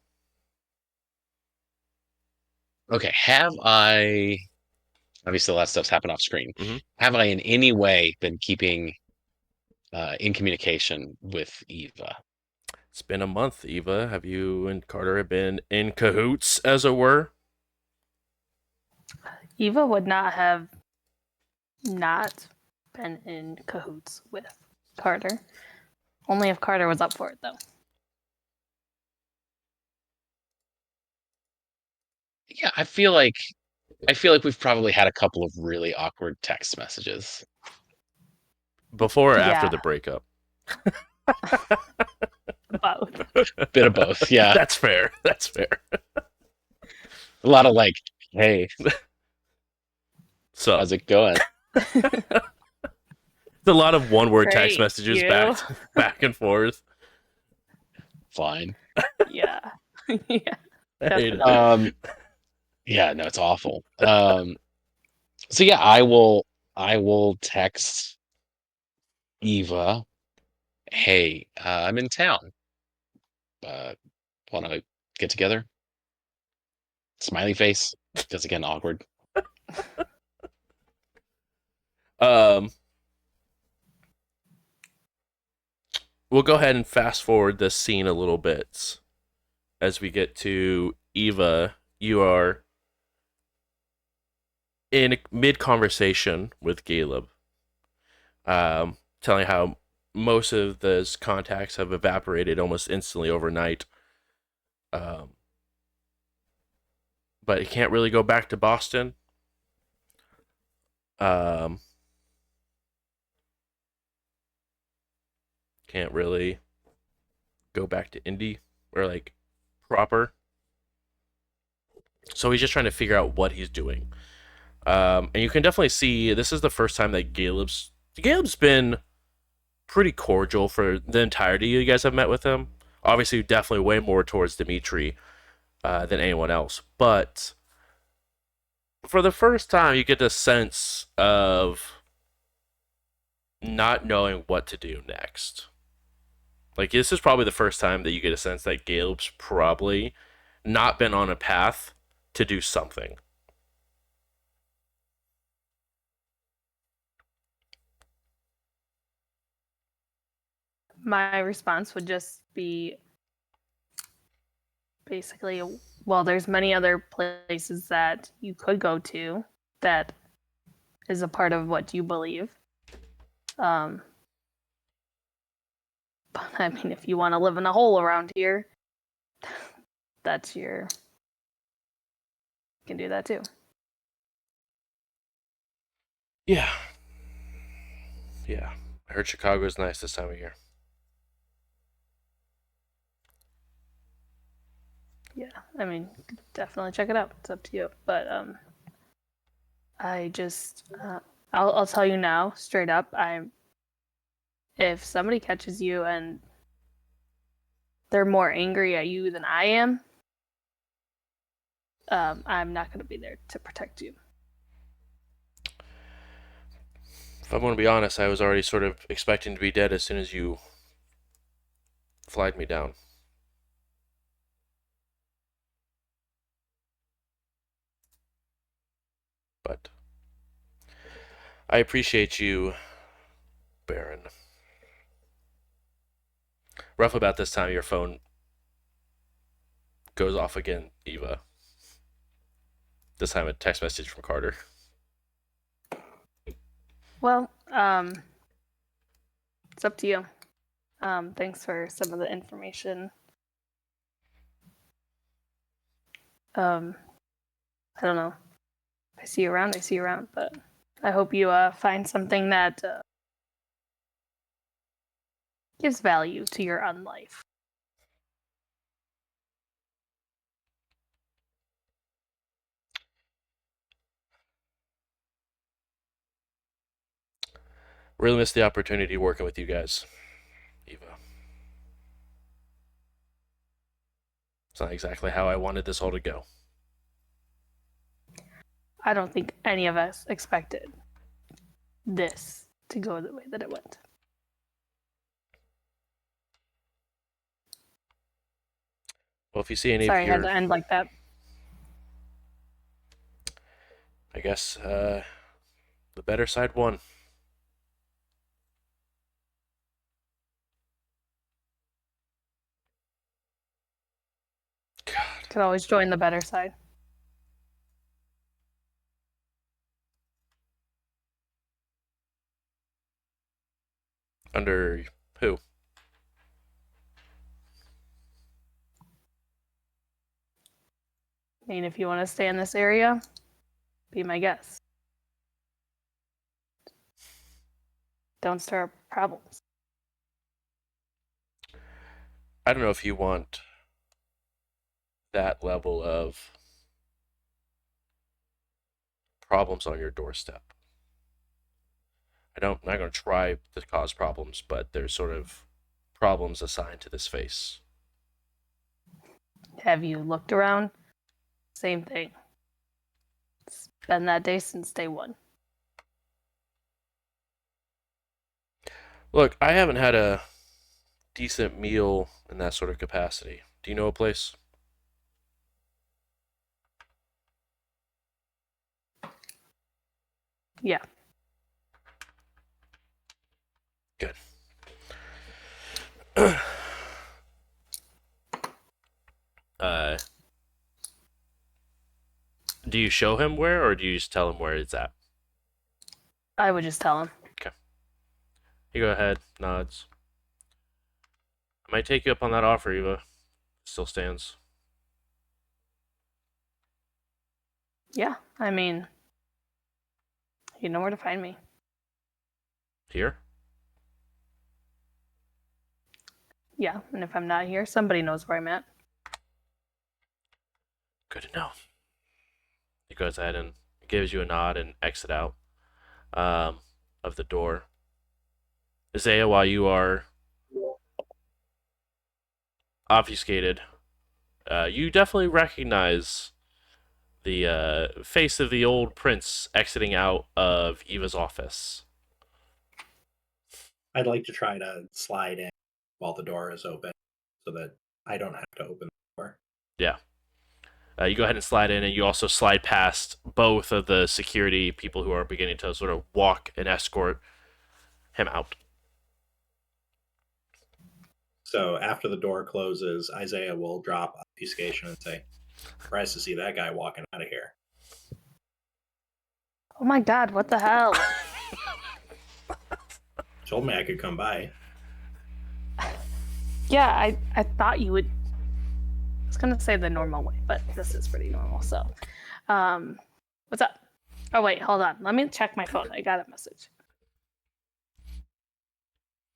Okay, obviously a lot of stuff's happened off screen. Mhm. Have I in any way been keeping in communication with Eva? It's been a month, Eva. Have you and Carter been in cahoots, as it were? Eva would not have not been in cahoots with Carter. Only if Carter was up for it, though. Yeah, I feel like we've probably had a couple of really awkward text messages. Before or after Yeah. the breakup? Both. Bit of both, yeah. That's fair. That's fair. A lot of like, hey, So how's it going? it's a lot of one-word text Great, messages you. back and forth. Fine. Yeah. Yeah. I hate it. Definitely. Yeah, no, it's awful. So yeah, I will text Eva, hey, I'm in town. Want to get together? Smiley face, just again awkward. Um, we'll go ahead and fast forward this scene a little bit as we get to Eva. You are in mid conversation with Caleb, telling how most of those contacts have evaporated almost instantly overnight. But he can't really go back to Boston. Can't really go back to Indy or like proper. So he's just trying to figure out what he's doing. And you can definitely see this is the first time that Caleb's been pretty cordial for the entirety you guys have met with him. Obviously, definitely way more towards Dimitri than anyone else. But for the first time, you get the sense of not knowing what to do next. Like, this is probably the first time that you get a sense that Caleb's probably not been on a path to do something. My response would just be basically, well, there's many other places that you could go to that is a part of what you believe. But I mean, if you want to live in a hole around here, that's you can do that too. Yeah. I heard Chicago's nice this time of year. Yeah, I mean, definitely check it out. It's up to you. But I just, I'll tell you now, straight up, I'm if somebody catches you and they're more angry at you than I am, I'm not going to be there to protect you. If I'm going to be honest, I was already sort of expecting to be dead as soon as you flagged me down. But I appreciate you, Baron. Rough about this time, your phone goes off again, Eva. This time a text message from Carter. Well, it's up to you. Thanks for some of the information. I don't know. If I see you around, I see you around, but I hope you find something that gives value to your unlife. Really missed the opportunity working with you guys, Eva. It's not exactly how I wanted this all to go. I don't think any of us expected this to go the way that it went. Well, if you see any Sorry, of I your... had to end like that. I guess the better side won. God. Could always join the better side. Under who? I mean, if you want to stay in this area, be my guest. Don't stir up problems. I don't know if you want that level of problems on your doorstep. I'm not going to try to cause problems, but there's sort of problems assigned to this face. Have you looked around? Same thing. It's been that day since day one. Look, I haven't had a decent meal in that sort of capacity. Do you know a place? Yeah. Good. Do you show him where, or do you just tell him where it's at? I would just tell him. You go ahead, nods. I might take you up on that offer, Eva. Still stands. Yeah, I mean, you know where to find me. Here? Yeah, and if I'm not here, somebody knows where I'm at. Good to know. He goes ahead and gives you a nod and exit out of the door. Isaiah, while you are obfuscated, you definitely recognize the face of the old prince exiting out of Eva's office. I'd like to try to slide in while the door is open so that I don't have to open the door. Yeah. You go ahead and slide in, and you also slide past both of the security people who are beginning to sort of walk and escort him out. So after the door closes, Isaiah will drop obfuscation and say, "Surprised to see that guy walking out of here." Oh my god, what the hell? Told me I could come by. Yeah, I thought you would. I was gonna say the normal way, but this is pretty normal, so. What's up? Oh wait, hold on. Let me check my phone. I got a message.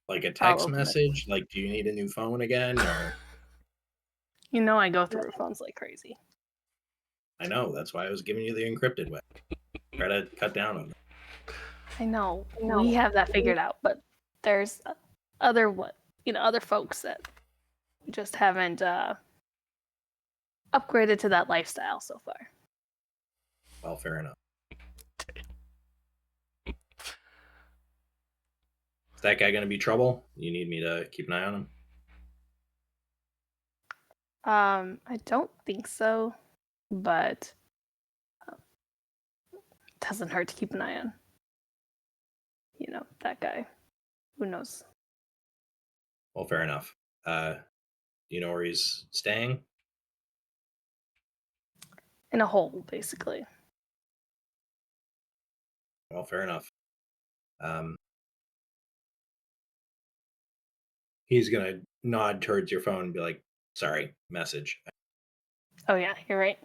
Like a I'll text open it. message? Like, do you need a new phone again? Or You know I go through phones like crazy. I know, that's why I was giving you the encrypted way. Try to cut down on it. I know. We have that figured out, but there's other other folks that just haven't upgraded to that lifestyle so far. Well, fair enough. Is that guy going to be trouble? You need me to keep an eye on him? I don't think so, but it doesn't hurt to keep an eye on. That guy. Who knows? Well, fair enough. Do you know where he's staying? In a hole, basically. Well, fair enough. He's going to nod towards your phone and be like, sorry, message. Oh yeah, you're right.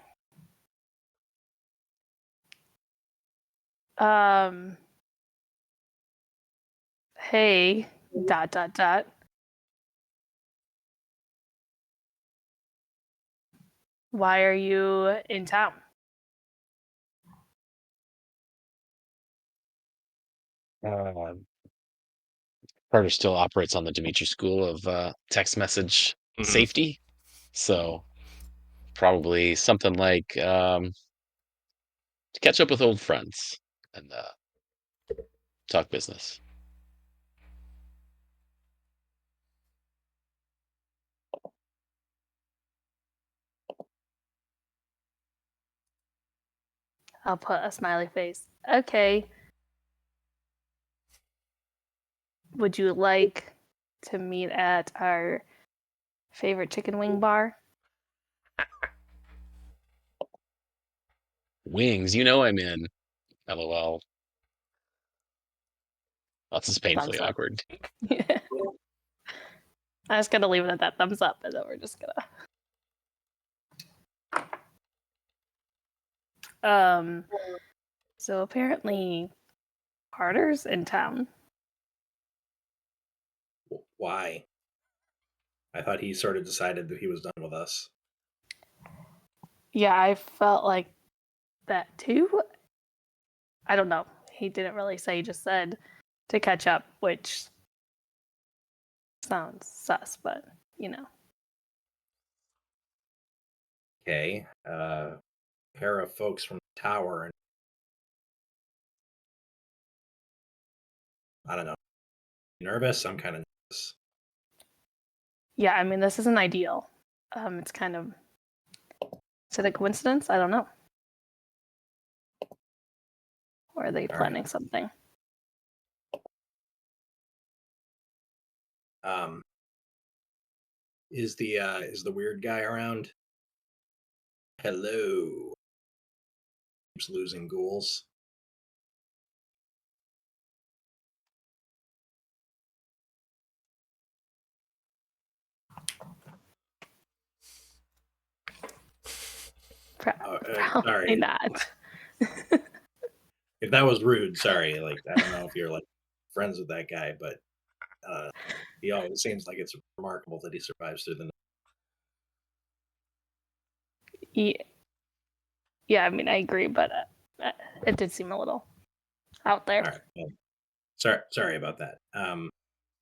Hey, ... Why are you in town? Carter still operates on the Dimitri School of text message safety, so probably something like to catch up with old friends and talk business. I'll put a smiley face. Okay. Would you like to meet at our favorite chicken wing bar? Wings, I'm in. LOL. That's just painfully Thumbs up. awkward. Yeah. I'm just gonna leave it at that thumbs up, and then we're just gonna. So apparently, Carter's in town. Why? I thought he sort of decided that he was done with us. Yeah, I felt like that too. I don't know. He didn't really say. He just said to catch up, which sounds sus, but Okay. Pair of folks from the tower. And I don't know. Nervous? I'm kind of nervous. Yeah, I mean, this isn't ideal. It's kind of... Is it a coincidence? I don't know. Or are they planning something? Is the weird guy around? Hello. Keeps losing ghouls. Probably sorry. not. If that was rude, sorry. Like, I don't know if you're like friends with that guy, but he always seems like it's remarkable that he survives through the night. Yeah, I mean, I agree, but it did seem a little out there. All right. Well, sorry about that.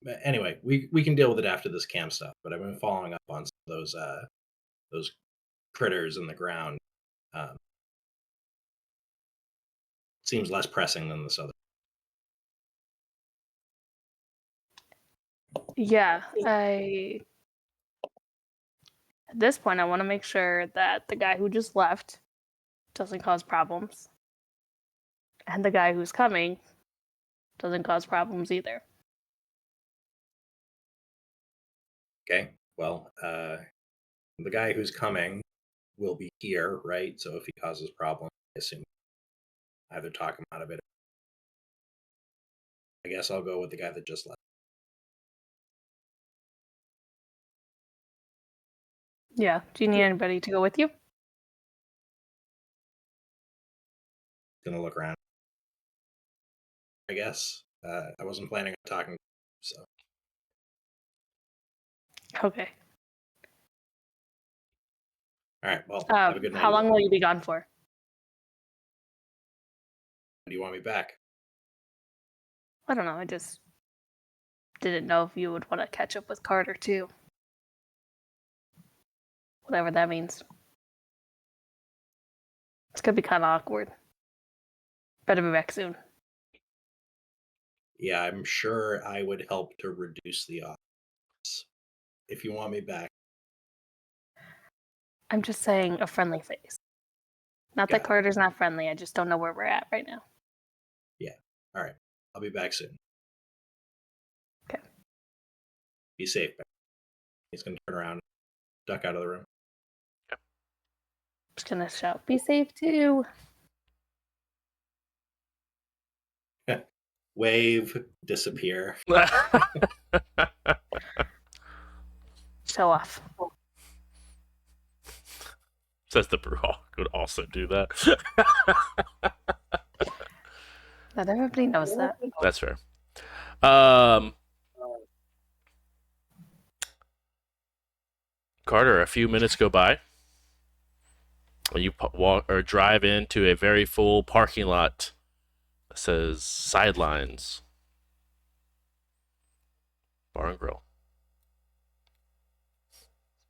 But anyway, we can deal with it after this camp stuff. But I've been following up on some of those critters in the ground. Seems less pressing than this other. Yeah, at this point, I want to make sure that the guy who just left doesn't cause problems, and the guy who's coming doesn't cause problems either. Okay. Well, the guy who's coming will be here, right? So if he causes problems, I assume either talk him out of it. I guess I'll go with the guy that just left. Yeah. Do you need anybody to go with you? Gonna look around. I guess. I wasn't planning on talking, so. Okay. All right. Well, have a good night. How long will you be gone for? Do you want me back? I don't know. I just didn't know if you would want to catch up with Carter too. Whatever that means. It's gonna be kind of awkward. Better be back soon. Yeah, I'm sure I would help to reduce the odds if you want me back. I'm just saying a friendly face. Not Got that it. Carter's not friendly. I just don't know where we're at right now. All right, I'll be back soon. Okay. Be safe. He's gonna turn around, duck out of the room. Just gonna shout, "Be safe too." Wave, disappear. Show off. Says the Brewhawk would also do that. Not everybody knows that. That's fair. Carter, a few minutes go by. You walk or drive into a very full parking lot that says Sidelines Bar and Grill.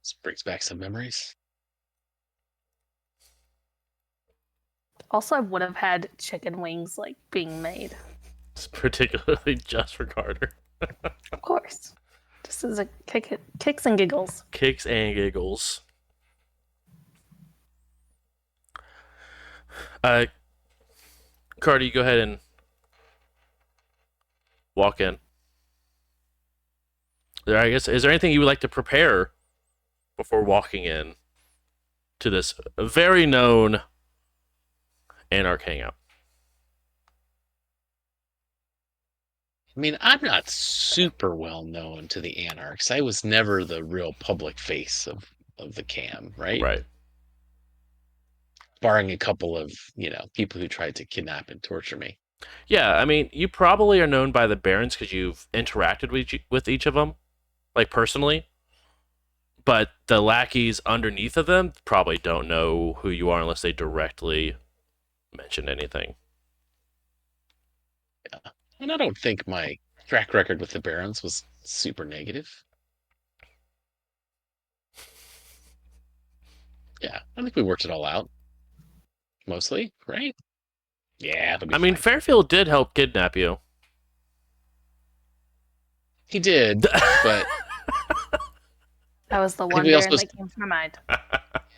This brings back some memories. Also, I would have had chicken wings like being made. It's particularly just for Carter. Of course. Just as a kicks and giggles. Kicks and giggles. Carter, you go ahead and walk in. I guess, is there anything you would like to prepare before walking in to this very known Anarch hangout? I mean, I'm not super well known to the Anarchs. I was never the real public face of the cam, right? Right. Barring a couple of, people who tried to kidnap and torture me. Yeah, I mean, you probably are known by the Barons because you've interacted with each of them, like personally. But the lackeys underneath of them probably don't know who you are unless they directly mention anything. Yeah. And I don't think my track record with the Barons was super negative. Yeah, I think we worked it all out. Mostly, right? Yeah, it'll be I mean, fine. Fairfield did help kidnap you. He did, but That was the think one we Baron also- that came to my mind.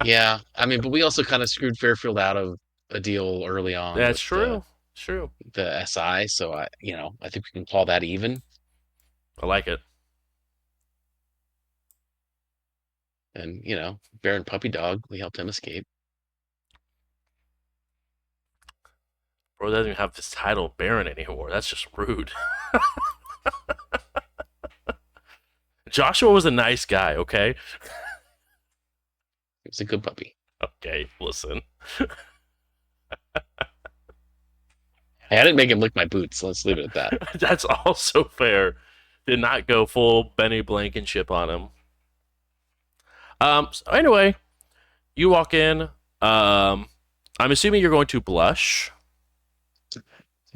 yeah, I mean, but we also kind of screwed Fairfield out of a deal early on. That's with true. True. The SI, so I think we can call that even. I like it. And Baron Puppy Dog, we helped him escape. Bro doesn't even have this title Baron anymore. That's just rude. Joshua was a nice guy, okay? He was a good puppy. Okay, listen. Hey, I didn't make him lick my boots. So let's leave it at that. That's also fair. Did not go full Benny Blankenship on him. So anyway, you walk in. I'm assuming you're going to blush.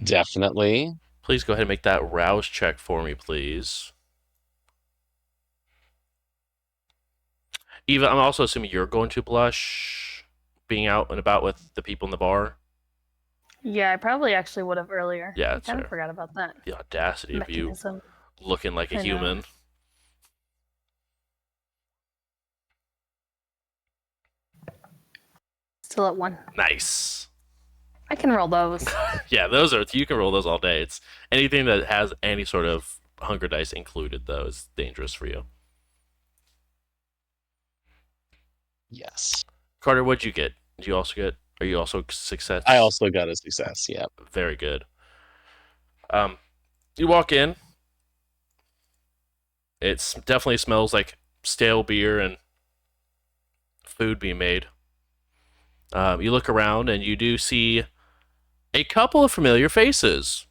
Definitely. Please go ahead and make that rouse check for me, please. Eva, I'm also assuming you're going to blush, being out and about with the people in the bar. Yeah, I probably actually would have earlier. Yeah, I that's kind of fair. forgot about that The audacity of you mechanism. looking like a I know. human. Still at 1. Nice. I can roll those. Yeah, those are, you can roll those all day. It's anything that has any sort of hunger dice included, though, is dangerous for you. Yes. Carter, what'd you get? Did you also get? Are you also success? I also got a success. Yeah. Very good. You walk in. It definitely smells like stale beer and food being made. You look around and you do see a couple of familiar faces.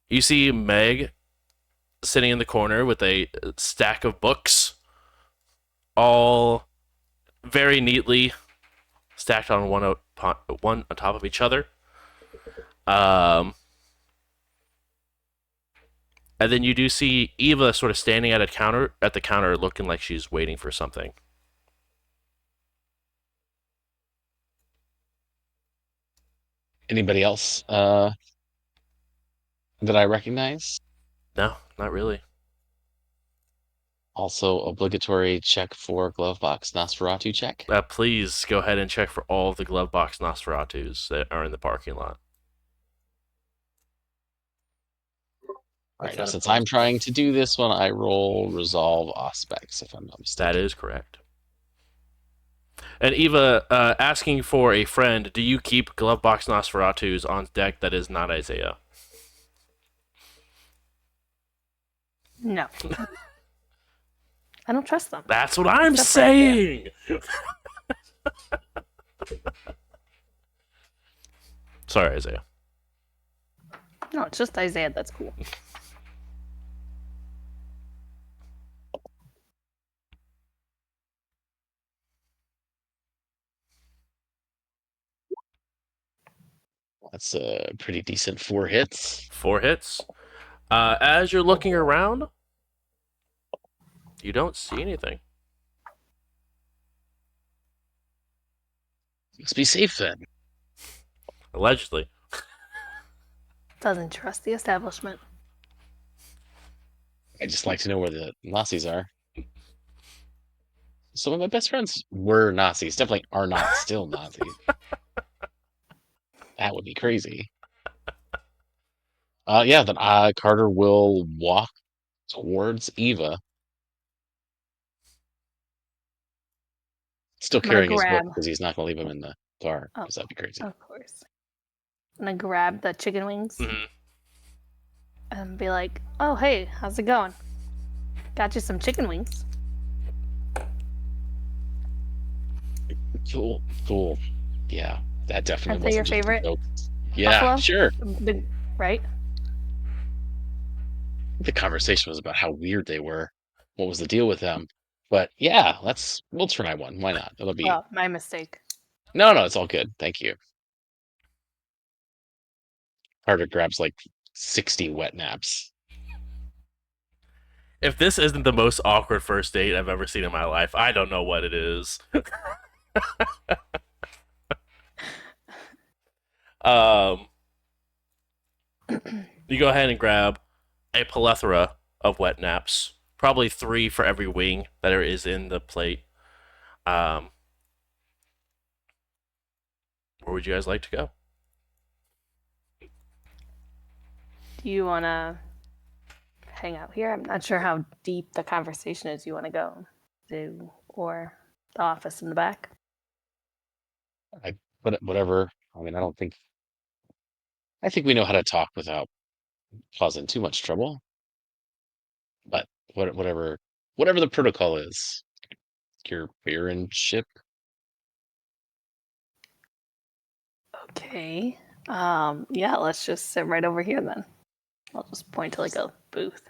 You see Meg sitting in the corner with a stack of books, all very neatly stacked on one on top of each other. And And then you do see Eva sort of standing at the counter, looking like she's waiting for something. Anybody else that I recognize? No, not really. Also, obligatory check for glove box Nosferatu check. Please go ahead and check for all of the glove box Nosferatus that are in the parking lot. All right, Is now that a since plus? I'm trying to do this one, I roll resolve aspects if I'm not mistaken. That is correct. And Eva, asking for a friend, do you keep glove box Nosferatus on deck that is not Isaiah? No. I don't trust them. That's what I'm Except for Isaiah. saying. Sorry, Isaiah. No, it's just Isaiah that's cool. That's a pretty decent 4 hits. 4 hits. As you're looking around, you don't see anything. Must be safe then. Allegedly. Doesn't trust the establishment. I just like to know where the Nazis are. Some of my best friends were Nazis. Definitely are not still Nazis. That would be crazy. Yeah, then Carter will walk towards Eva. Still I'm gonna carrying his book grab. because he's not going to leave him in the car Oh, because that'd be crazy. of course. I'm gonna grab the chicken wings Mhm. and be like, "Oh, hey, how's it going? Got you some chicken wings." Cool, cool. Yeah, that definitely Aren't they your wasn't just a favorite? joke. Yeah, Buffalo? sure. Right? The conversation was about how weird they were. What was the deal with them? But yeah, we'll try one. Why not? It'll be Oh, my mistake. no, it's all good. Thank you. Carter grabs like 60 wet naps. If this isn't the most awkward first date I've ever seen in my life, I don't know what it is. um, you go ahead and grab a plethora of wet naps, probably 3 for every wing that there is in the plate. Where would you guys like to go? Do you wanna hang out here? I'm not sure how deep the conversation is you wanna go to, or the office in the back. But whatever. I mean, I think we know how to talk without causing too much trouble. But whatever the protocol is, your beer and ship. Okay. Yeah, let's just sit right over here then. I'll just point to like a booth.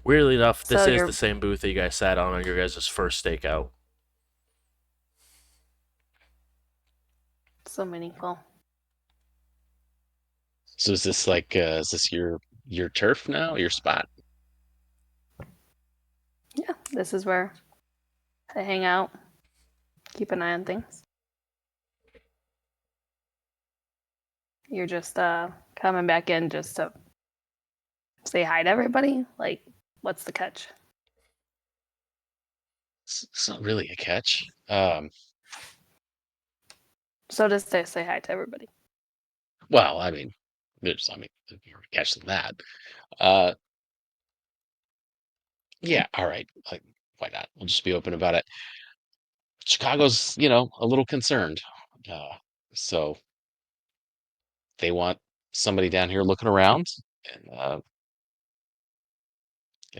Weirdly enough, this So is you're the same booth that you guys sat on your guys' first stakeout. so meaningful. So is this is this your turf now, your spot? Yeah, this is where I hang out, keep an eye on things. You're just coming back in just to say hi to everybody? Like, what's the catch? It's not really a catch. So just to say hi to everybody. Well, I mean, there's more catch than that. Uh, yeah, all right. Like, why not? We'll just be open about it. Chicago's, a little concerned. Uh, so they want somebody down here looking around, and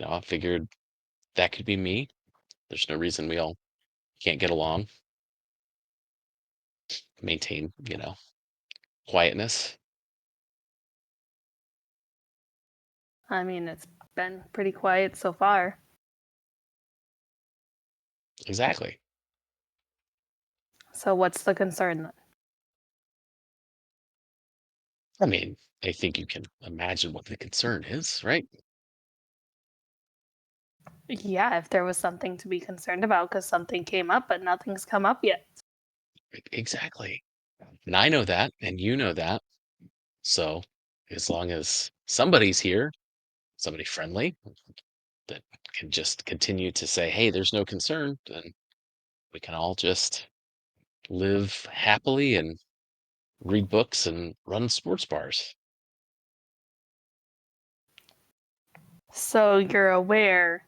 I figured that could be me. There's no reason we all can't get along, maintain, quietness. I mean, it's been pretty quiet so far. Exactly. So what's the concern then? I mean, I think you can imagine what the concern is, right? Yeah, if there was something to be concerned about because something came up, but nothing's come up yet. Exactly. And I know that, and you know that. So as long as somebody's here, somebody friendly that can just continue to say, hey, there's no concern, then we can all just live happily and read books and run sports bars. So you're aware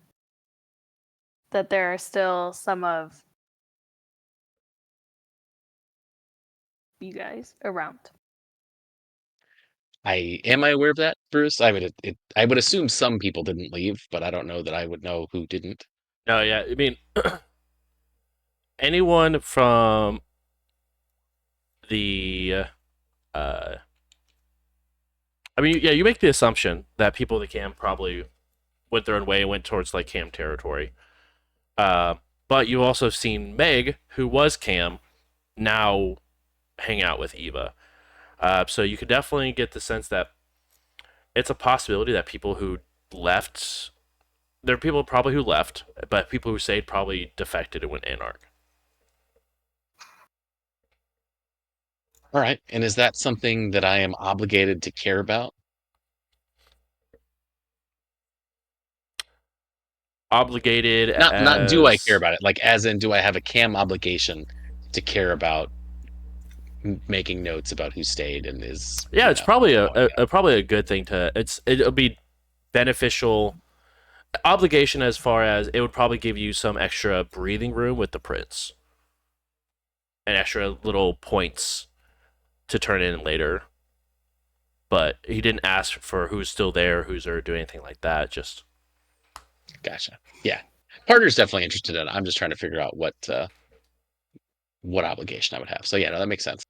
that there are still some of you guys around. Am I aware of that, Bruce? I would assume some people didn't leave, but I don't know that I would know who didn't. No, yeah. I mean, anyone from the, I mean, yeah, you make the assumption that people at the camp probably went their own way and went towards like Cam territory. But you also seen Meg, who was Cam, now hang out with Eva. So you could definitely get the sense that it's a possibility that people who left, there are people probably who left, but people who stayed probably defected and went Anarch. All right. And is that something that I am obligated to care about? Obligated Not do I care as about it? Like as in do I have a cam obligation to care about making notes about who stayed and is, yeah, you it's know, probably going out? probably a good thing to it'll be beneficial obligation as far as it would probably give you some extra breathing room with the prince and extra little points to turn in later. But he didn't ask for who's still there, who's there, do anything like that. Just Gotcha. Yeah. Partner's definitely interested in it. I'm just trying to figure out what obligation I would have. So yeah, no, that makes sense.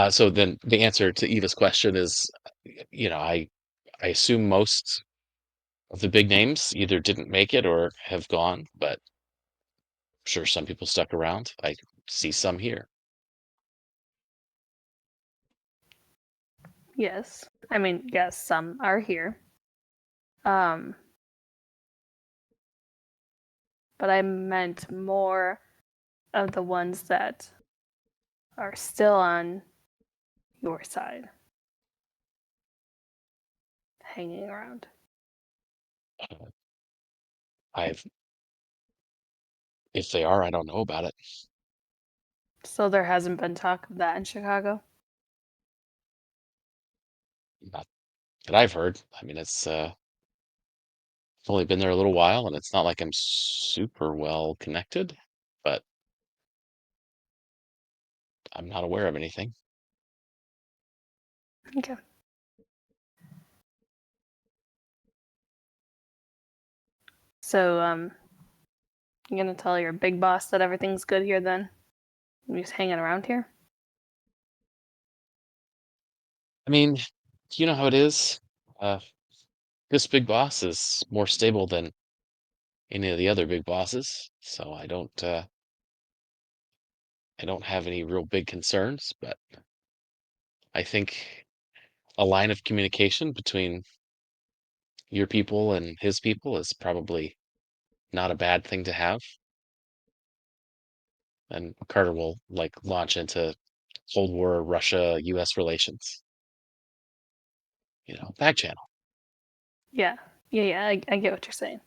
So then the answer to Eva's question is, you know, I assume most of the big names either didn't make it or have gone, but I'm sure some people stuck around. I see some here. Yes. I mean, yes, some are here. But I meant more of the ones that are still on your side, hanging around. I've If they are, I don't know about it. So there hasn't been talk of that in Chicago? Not that I've heard. I mean, it's only been there a little while, and it's not like I'm super well connected, but I'm not aware of anything. Okay. So, you gonna tell your big boss that everything's good here then? You're just hanging around here? I mean, you know how it is. Uh, this big boss is more stable than any of the other big bosses, so I don't have any real big concerns, but I think a line of communication between your people and his people is probably not a bad thing to have. And Carter will like launch into Cold War Russia US relations. You know, back channel. Yeah. Yeah, I get what you're saying.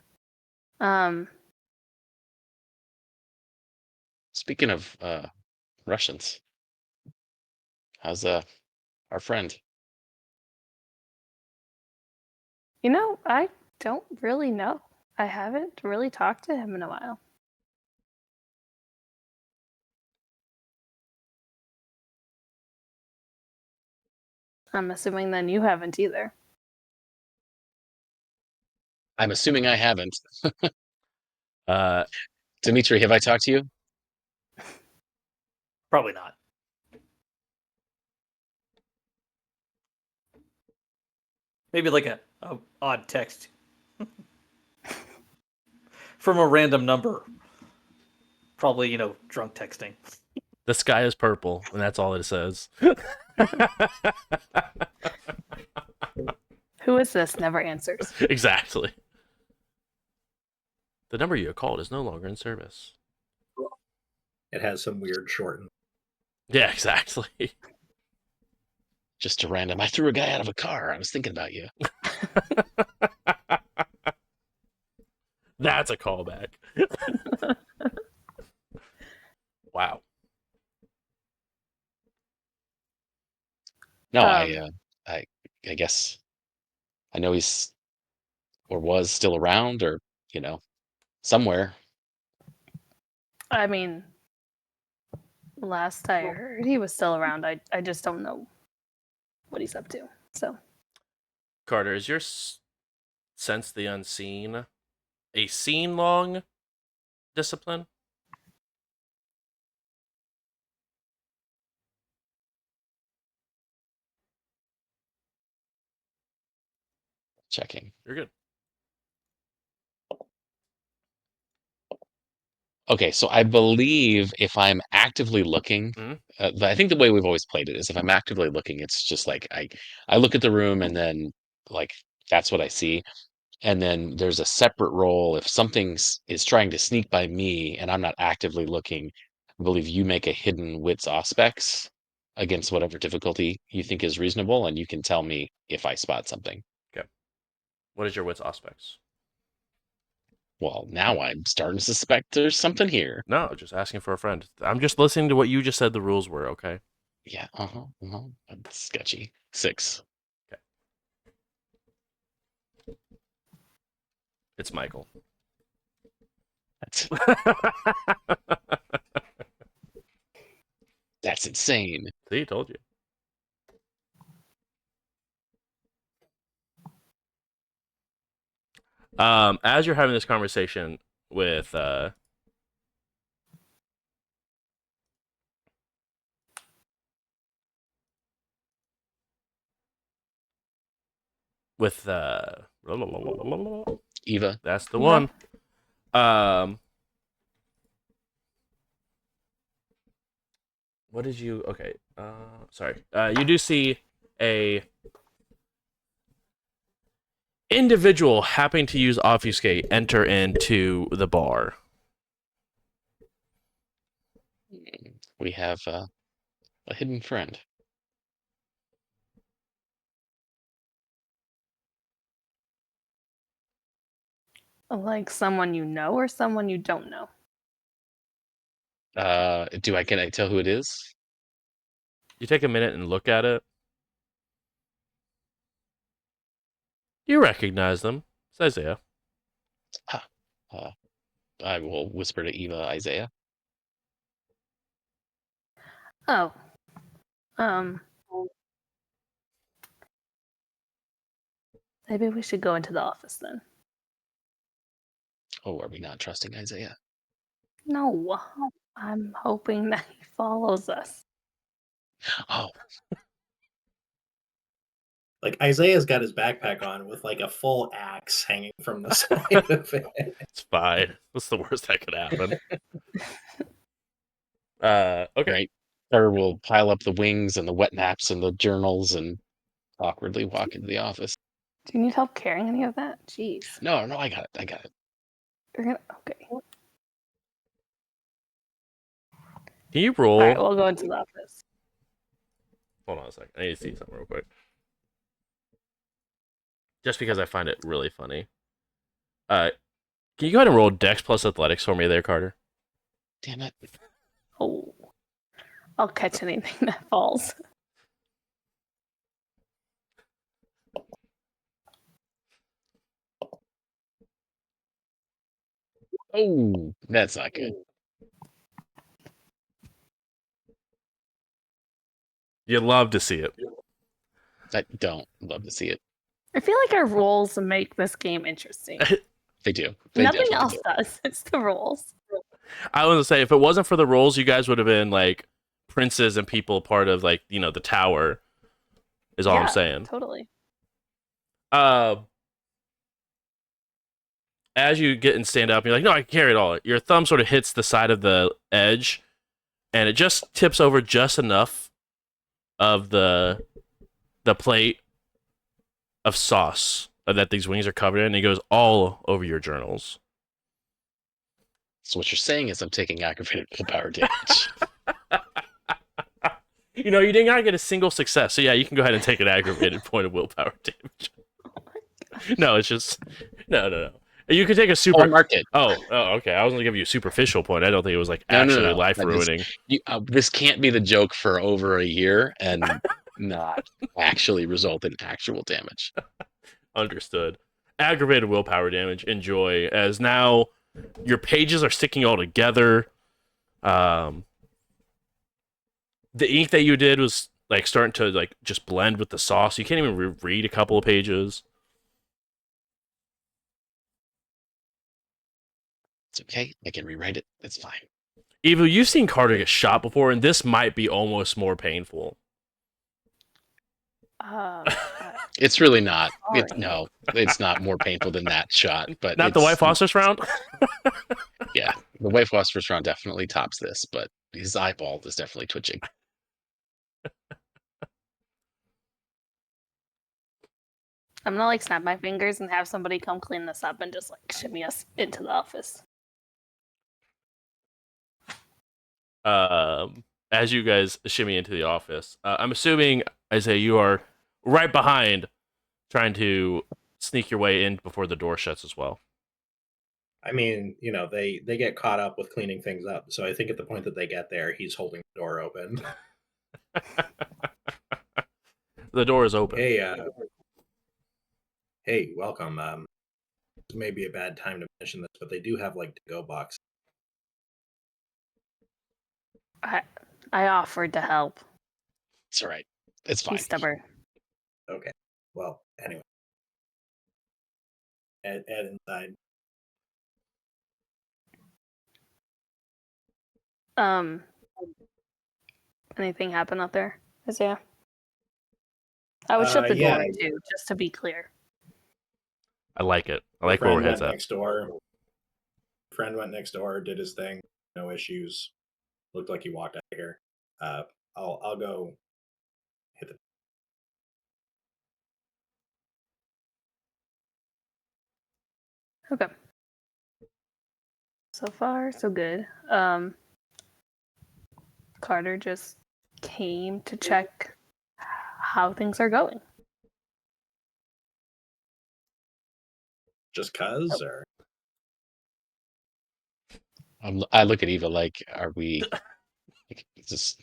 Um, Speaking of Russians, how's our friend? you know, I don't really know. I haven't really talked to him in a while. I'm assuming then you haven't either. I'm assuming I haven't. uh, Dimitri, have I talked to you? Probably not. Maybe like a odd text from a random number. Probably, drunk texting. the sky is purple, and that's all it says. Who is this? Never answers. Exactly. The number you called is no longer in service. It has some weird shorten. Yeah, exactly. Just a random. I threw a guy out of a car. I was thinking about you. That's a callback. Wow. No, Um, I guess I know he's or was still around, or somewhere. I mean, last I heard, he was still around. I just don't know what he's up to. So, Carter, is your sense the unseen a scene long discipline? Checking. You're good. Okay, so I believe if I'm actively looking, Mhm. I think the way we've always played it is if I'm actively looking, it's just like I look at the room and then like that's what I see. And then there's a separate role if something is trying to sneak by me and I'm not actively looking. I believe you make a hidden wits aspects against whatever difficulty you think is reasonable, and you can tell me if I spot something. Okay. What is your wits aspects? Well, now I'm starting to suspect there's something here. No, just asking for a friend. I'm just listening to what you just said the rules were, okay? Yeah, That's sketchy. 6. It's Michael. That's that's insane. See, told you. As you're having this conversation with with Eva. that's the Eva? one. What did you? Okay. Sorry. You do see a individual happening to use obfuscate enter into the bar. We have a hidden friend. like someone you know or someone you don't know? Can I tell who it is? You take a minute and look at it. You recognize them. It's Isaiah. Uh, I will whisper to Eva, Isaiah. Oh. Maybe we should go into the office then. Oh, are we not trusting Isaiah? No. I'm hoping that he follows us. Oh, Like Isaiah's got his backpack on with like a full axe hanging from the side of it. It's fine. What's the worst that could happen? Okay. right. Or we'll pile up the wings and the wet naps and the journals and awkwardly walk into the office. Do you need help carrying any of that? Jeez. No, I got it. You're gonna okay. Can you roll? All right, we'll go into the office. Hold on a second. I need to see something real quick. Just because I find it really funny. Can you go ahead and roll Dex plus Athletics for me there, Carter? Damn it. Oh. I'll catch anything that falls. Oh, that's not good. You love to see it. I don't love to see it. I feel like our rules make this game interesting. They do. They Nothing definitely else do. does. It's the rules. I was gonna say, if it wasn't for the rolls, you guys would have been like princes and people part of like the tower. Is all I'm saying. Totally. As you get and stand up, you're like, no, I can carry it all. Your thumb sort of hits the side of the edge, and it just tips over just enough of the plate of sauce that these wings are covered in, and it goes all over your journals. So what you're saying is I'm taking aggravated willpower damage. You know, you did not get a single success, so yeah, you can go ahead and take an aggravated point of willpower damage. No, it's just no. You could take a super. I marked it. Oh, okay. I was gonna give you a superficial point. I don't think it was like No. actually life ruining. This can't be the joke for over a year and not actually result in actual damage. Understood. Aggravated willpower damage. Enjoy, as now your pages are sticking all together. The ink that you did was like starting to like just blend with the sauce. You can't even read a couple of pages. It's okay. I can rewrite it. It's fine. Evil, you've seen Carter get shot before, and this might be almost more painful. It's really not. Sorry. No, it's not more painful than that shot. But Not the white phosphorus round? Yeah, the white phosphorus round definitely tops this, but his eyeball is definitely twitching. I'm gonna like snap my fingers and have somebody come clean this up and just like shimmy us into the office. As you guys shimmy into the office, I'm assuming, Isaiah, you are right behind, trying to sneak your way in before the door shuts as well. I mean, you know, they get caught up with cleaning things up. So I think at the point that they get there, he's holding the door open. The door is open. Hey, welcome. This may be a bad time to mention this, but they do have like to-go boxes. I offered to help. It's all right. It's fine. He's stubborn. Okay. Well, anyway. Ed inside. Anything happen out there, Isaiah? I would shut the yeah. door too, just to be clear. I like it. I like where we're heads at. Next door. Friend went next door, did his thing, no issues. Looked like he walked out of here. I'll go hit the. Okay. So far, so good. Carter just came to check how things are going. Just cuz, or I look at Eva like, are we? Is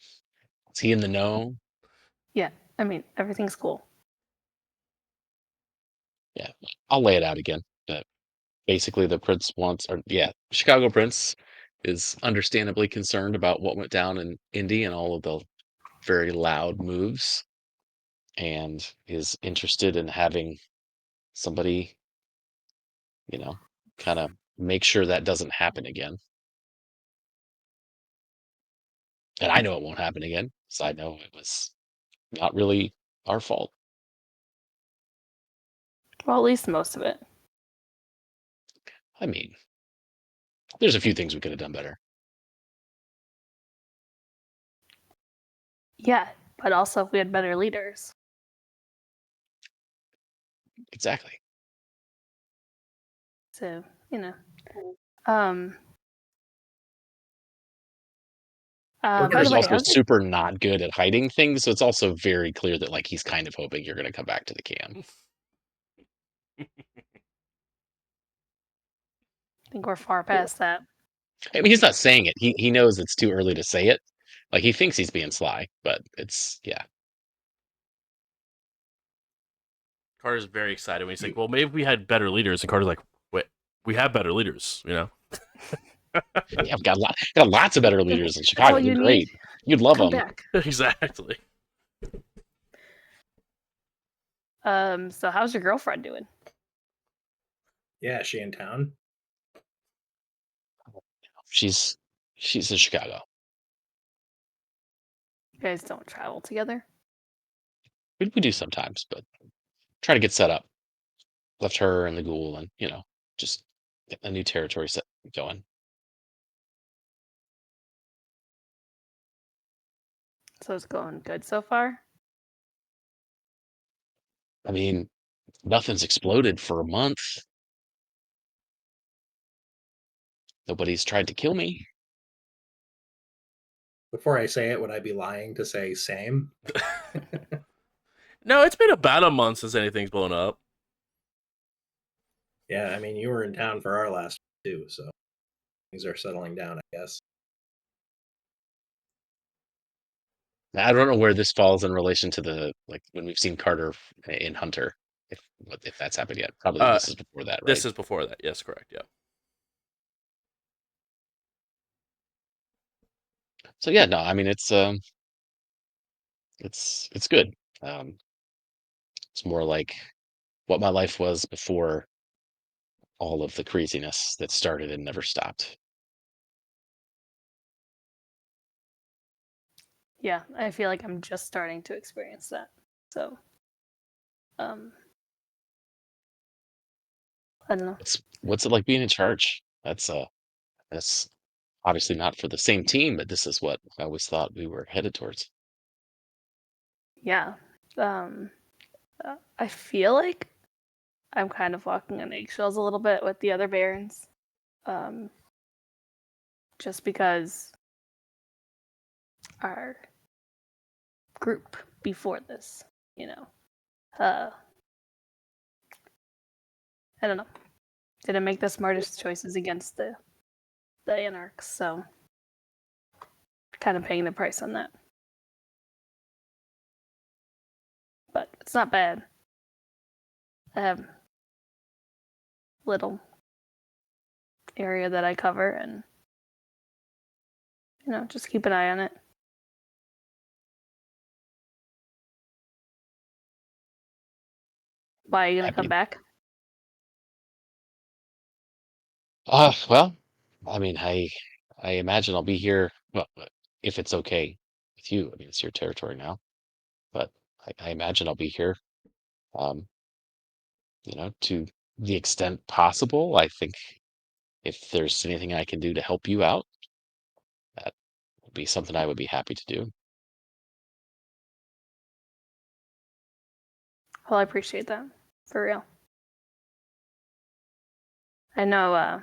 he in the know? Yeah, I mean everything's cool. Yeah, I'll lay it out again. But basically, the prince Chicago Prince is understandably concerned about what went down in Indy and all of the very loud moves, and is interested in having somebody, kind of make sure that doesn't happen again. And I know it won't happen again, so I know it was not really our fault. Well, at least most of it. I mean, there's a few things we could have done better. Yeah, but also if we had better leaders. Exactly. So, We're by the way, also super not good at hiding things, so it's also very clear that like he's kind of hoping you're going to come back to the cam. I think we're far past that. I mean, he's not saying it. He knows it's too early to say it. Like he thinks he's being sly, but it's Carter's very excited when he's like, well, maybe we had better leaders. And Carter's like, wait, we have better leaders, Yeah, I've got lots of better leaders in Chicago. They're great. You'd love them. Back. Exactly. So how's your girlfriend doing? Yeah, is she in town? She's in Chicago. You guys don't travel together? We do sometimes, but try to get set up. Left her and the ghoul, and just get a new territory set going. So it's going good so far? I mean, nothing's exploded for a month. Nobody's tried to kill me. Before I say it, would I be lying to say same? No, it's been about a month since anything's blown up. Yeah, I mean, you were in town for our last too, so things are settling down, I guess. I don't know where this falls in relation to the like when we've seen Carter in Hunter, if that's happened yet. Probably Uh, this is before that, right? This is before that. Yes, correct. Yeah. So yeah, no, I mean it's good. Um, it's more like what my life was before all of the craziness that started and never stopped. Yeah, I feel like I'm just starting to experience that. So, um, I don't know. What's it like being in charge? That's obviously not for the same team, but this is what I always thought we were headed towards. Yeah. Um, I feel like I'm kind of walking on eggshells a little bit with the other Barons. Um, just because our group before this, you know, uh, I don't know, didn't make the smartest choices against the Anarchs, so kind of paying the price on that. But it's not bad. I have little area that I cover, and just keep an eye on it. Why are you gonna come back? Well, I mean, I imagine I'll be here. Well, if it's okay with you, I mean, it's your territory now, but I imagine I'll be here. Um, to the extent possible. I think if there's anything I can do to help you out, that would be something I would be happy to do. Well, I appreciate that, for real. I know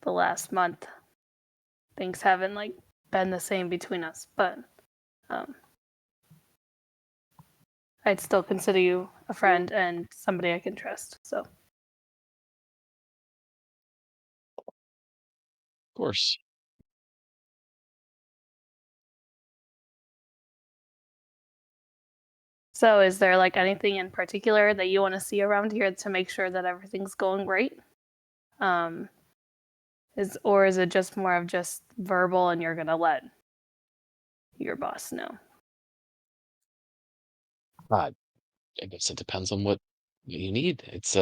the last month things haven't been the same between us, but I'd still consider you a friend and somebody I can trust. So, Of course. is there anything in particular that you want to see around here to make sure that everything's going great? Is it just more of just verbal and you're gonna let your boss know? I guess it depends on what you need. It's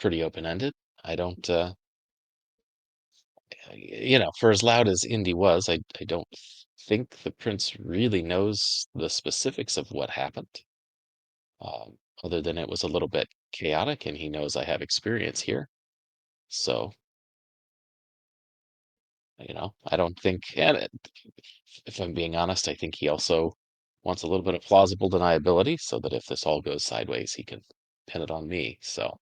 pretty open-ended. I don't for as loud as Indy was, I don't think the prince really knows the specifics of what happened. Other than it was a little bit chaotic and he knows I have experience here. So, I don't think, and if I'm being honest, I think he also wants a little bit of plausible deniability so that if this all goes sideways, he can pin it on me. So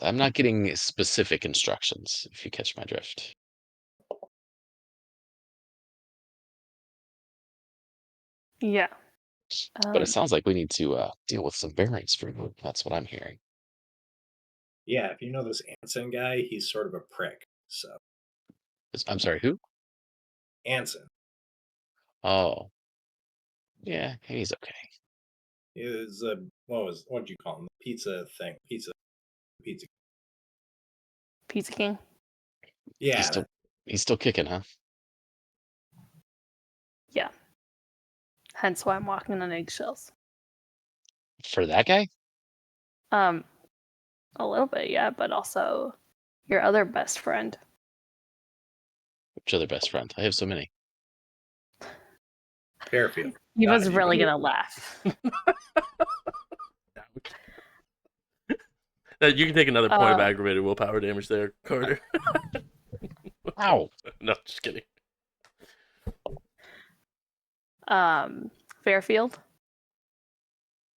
I'm not getting specific instructions, if you catch my drift. Yeah. But it sounds like we need to deal with some variants for you. That's what I'm hearing. Yeah, if you know this Anson guy, he's sort of a prick. So I'm sorry, who? Anson, Oh, yeah, he's okay. he is what do you call him? Pizza thing, pizza. Pizza King. Yeah, He's still kicking, huh? Yeah. Hence why I'm walking on eggshells. For that guy? A little bit, yeah, but also your other best friend. Which other best friend? I have so many. Fairfield. He was God, really gonna laugh. You can take another point of aggravated willpower damage there, Carter. Ow. No, just kidding. Fairfield.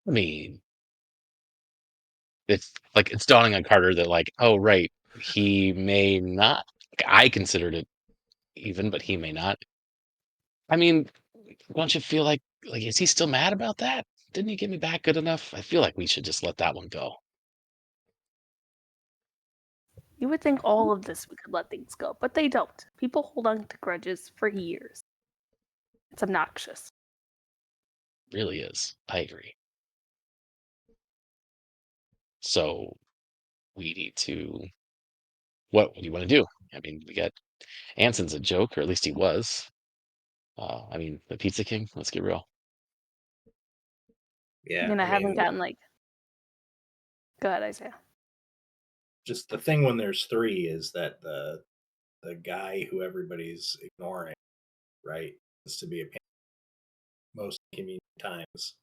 I mean, it's like it's dawning on Carter that like, oh right, he may not. Like, I considered it even, but he may not. I mean, don't you feel like is he still mad about that? Didn't he get me back good enough? I feel like we should just let that one go. You would think all of this we could let things go, but they don't. People hold on to grudges for years. It's obnoxious. Really is. I agree. So we need to. What do you want to do? I mean, we got Anson's a joke, or at least he was. I mean, the Pizza King. Let's get real. Yeah, And I I haven't mean, gotten like. Go ahead, Isaiah. just the thing when there's three is that the guy who everybody's ignoring, right, is to be a pain most convenient times,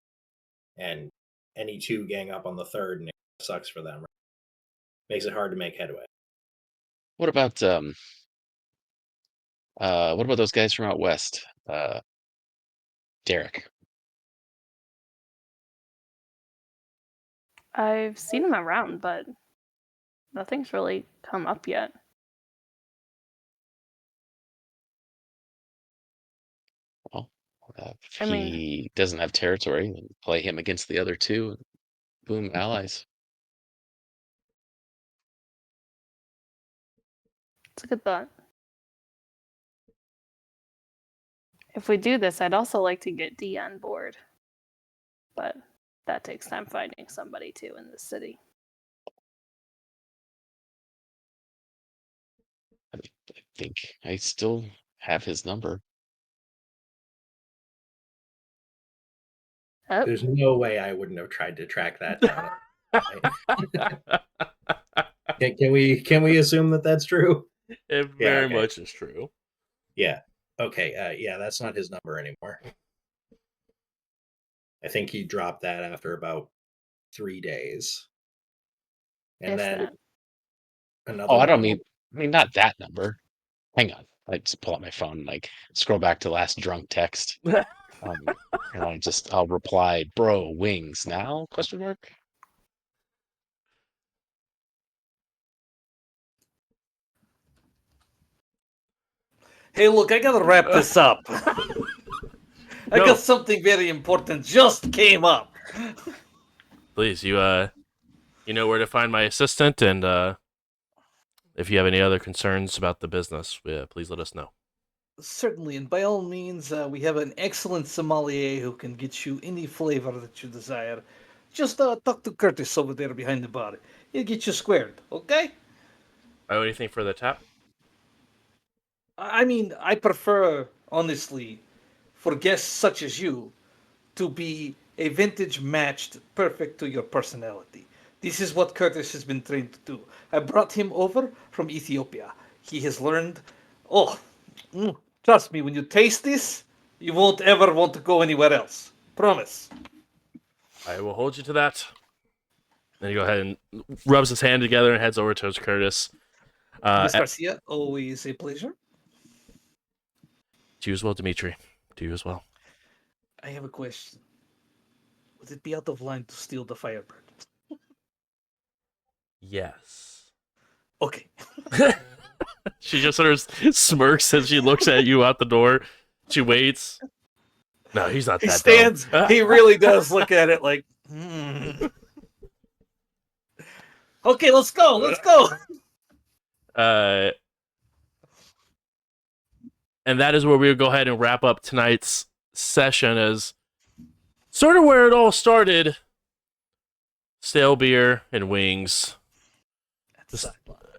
and any two gang up on the third, and it sucks for them. Right? Makes it hard to make headway. What about those guys from out west? Derek. I've seen him around, but nothing's really come up yet. Well, if I mean- he doesn't have territory, then play him against the other two, and boom, allies. It's a good thought. If we do this, I'd also like to get D on board. But that takes time finding somebody too in the city. I think I still have his number. Oh, There's no way I wouldn't have tried to track that down. Can we assume that that's true? It Yeah, very okay. much is true. Yeah. Okay. Yeah, that's not his number anymore. I think he dropped that after about 3 days, and if then that. another. Oh, I don't one. mean not that number. Hang on. I just pull out my phone and like scroll back to last drunk text. And I'll reply, bro, wings now? Question mark. Hey, look, I gotta wrap this up. I No. got something very important just came up. Please, you know where to find my assistant, and if you have any other concerns about the business, please let us know. Certainly, and by all means, we have an excellent sommelier who can get you any flavor that you desire. Just talk to Curtis over there behind the bar. He'll get you squared, okay? Oh, anything for the tap? I mean, I prefer, honestly, for guests such as you, to be a vintage matched perfect to your personality. This is what Curtis has been trained to do. I brought him over from Ethiopia. He has learned. Oh, trust me, when you taste this, you won't ever want to go anywhere else. Promise. I will hold you to that. Then he go ahead and rubs his hand together and heads over towards Curtis. Miss Garcia, always a pleasure. To you as well, Dimitri. To you as well. I have a question. Would it be out of line to steal the Firebird? Yes. Okay. She just sort of smirks as she looks at you out the door. She waits. No, he's not He that stands. dumb. He really does look at it like, Okay, let's go. Let's go. And that is where we'll go ahead and wrap up tonight's session as sort of where it all started. Stale beer and wings at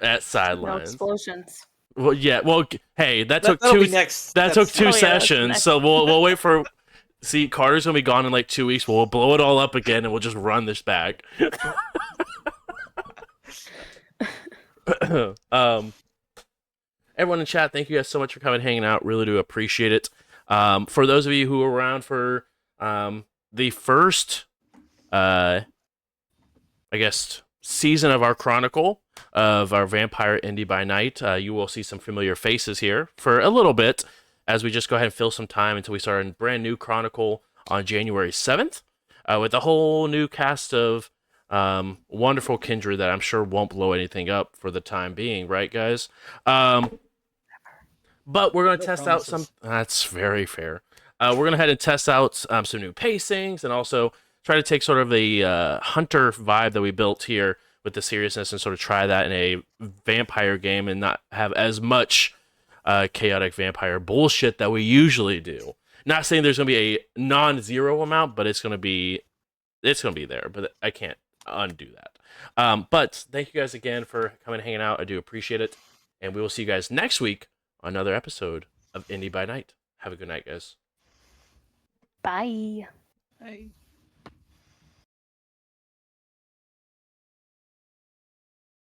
No sidelines. explosions. Well, yeah. Well, hey, That'll be next. That took two Oh, yeah, that's sessions, next. so we'll wait for. See, Carter's gonna be gone in like 2 weeks. We'll blow it all up again, and we'll just run this back. Everyone in chat, thank you guys so much for coming, hanging out. Really do appreciate it. For those of you who were around for the first, I guess, season of our Chronicle of our Vampire Indy by Night, you will see some familiar faces here for a little bit as we just go ahead and fill some time until we start a brand new Chronicle on January 7th. with a whole new cast of wonderful kindred that I'm sure won't blow anything up for the time being, right, guys? But we're going to No test out some. promises. That's very fair. We're going to head and test out some new pacings and also try to take sort of the hunter vibe that we built here with the seriousness and sort of try that in a vampire game and not have as much chaotic vampire bullshit that we usually do. Not saying there's going to be a non-zero amount, but it's going to be there. But I can't undo that. But thank you guys again for coming and hanging out. I do appreciate it, and we will see you guys next week on another episode of Indy by Night. Have a good night, guys. Bye. Hey.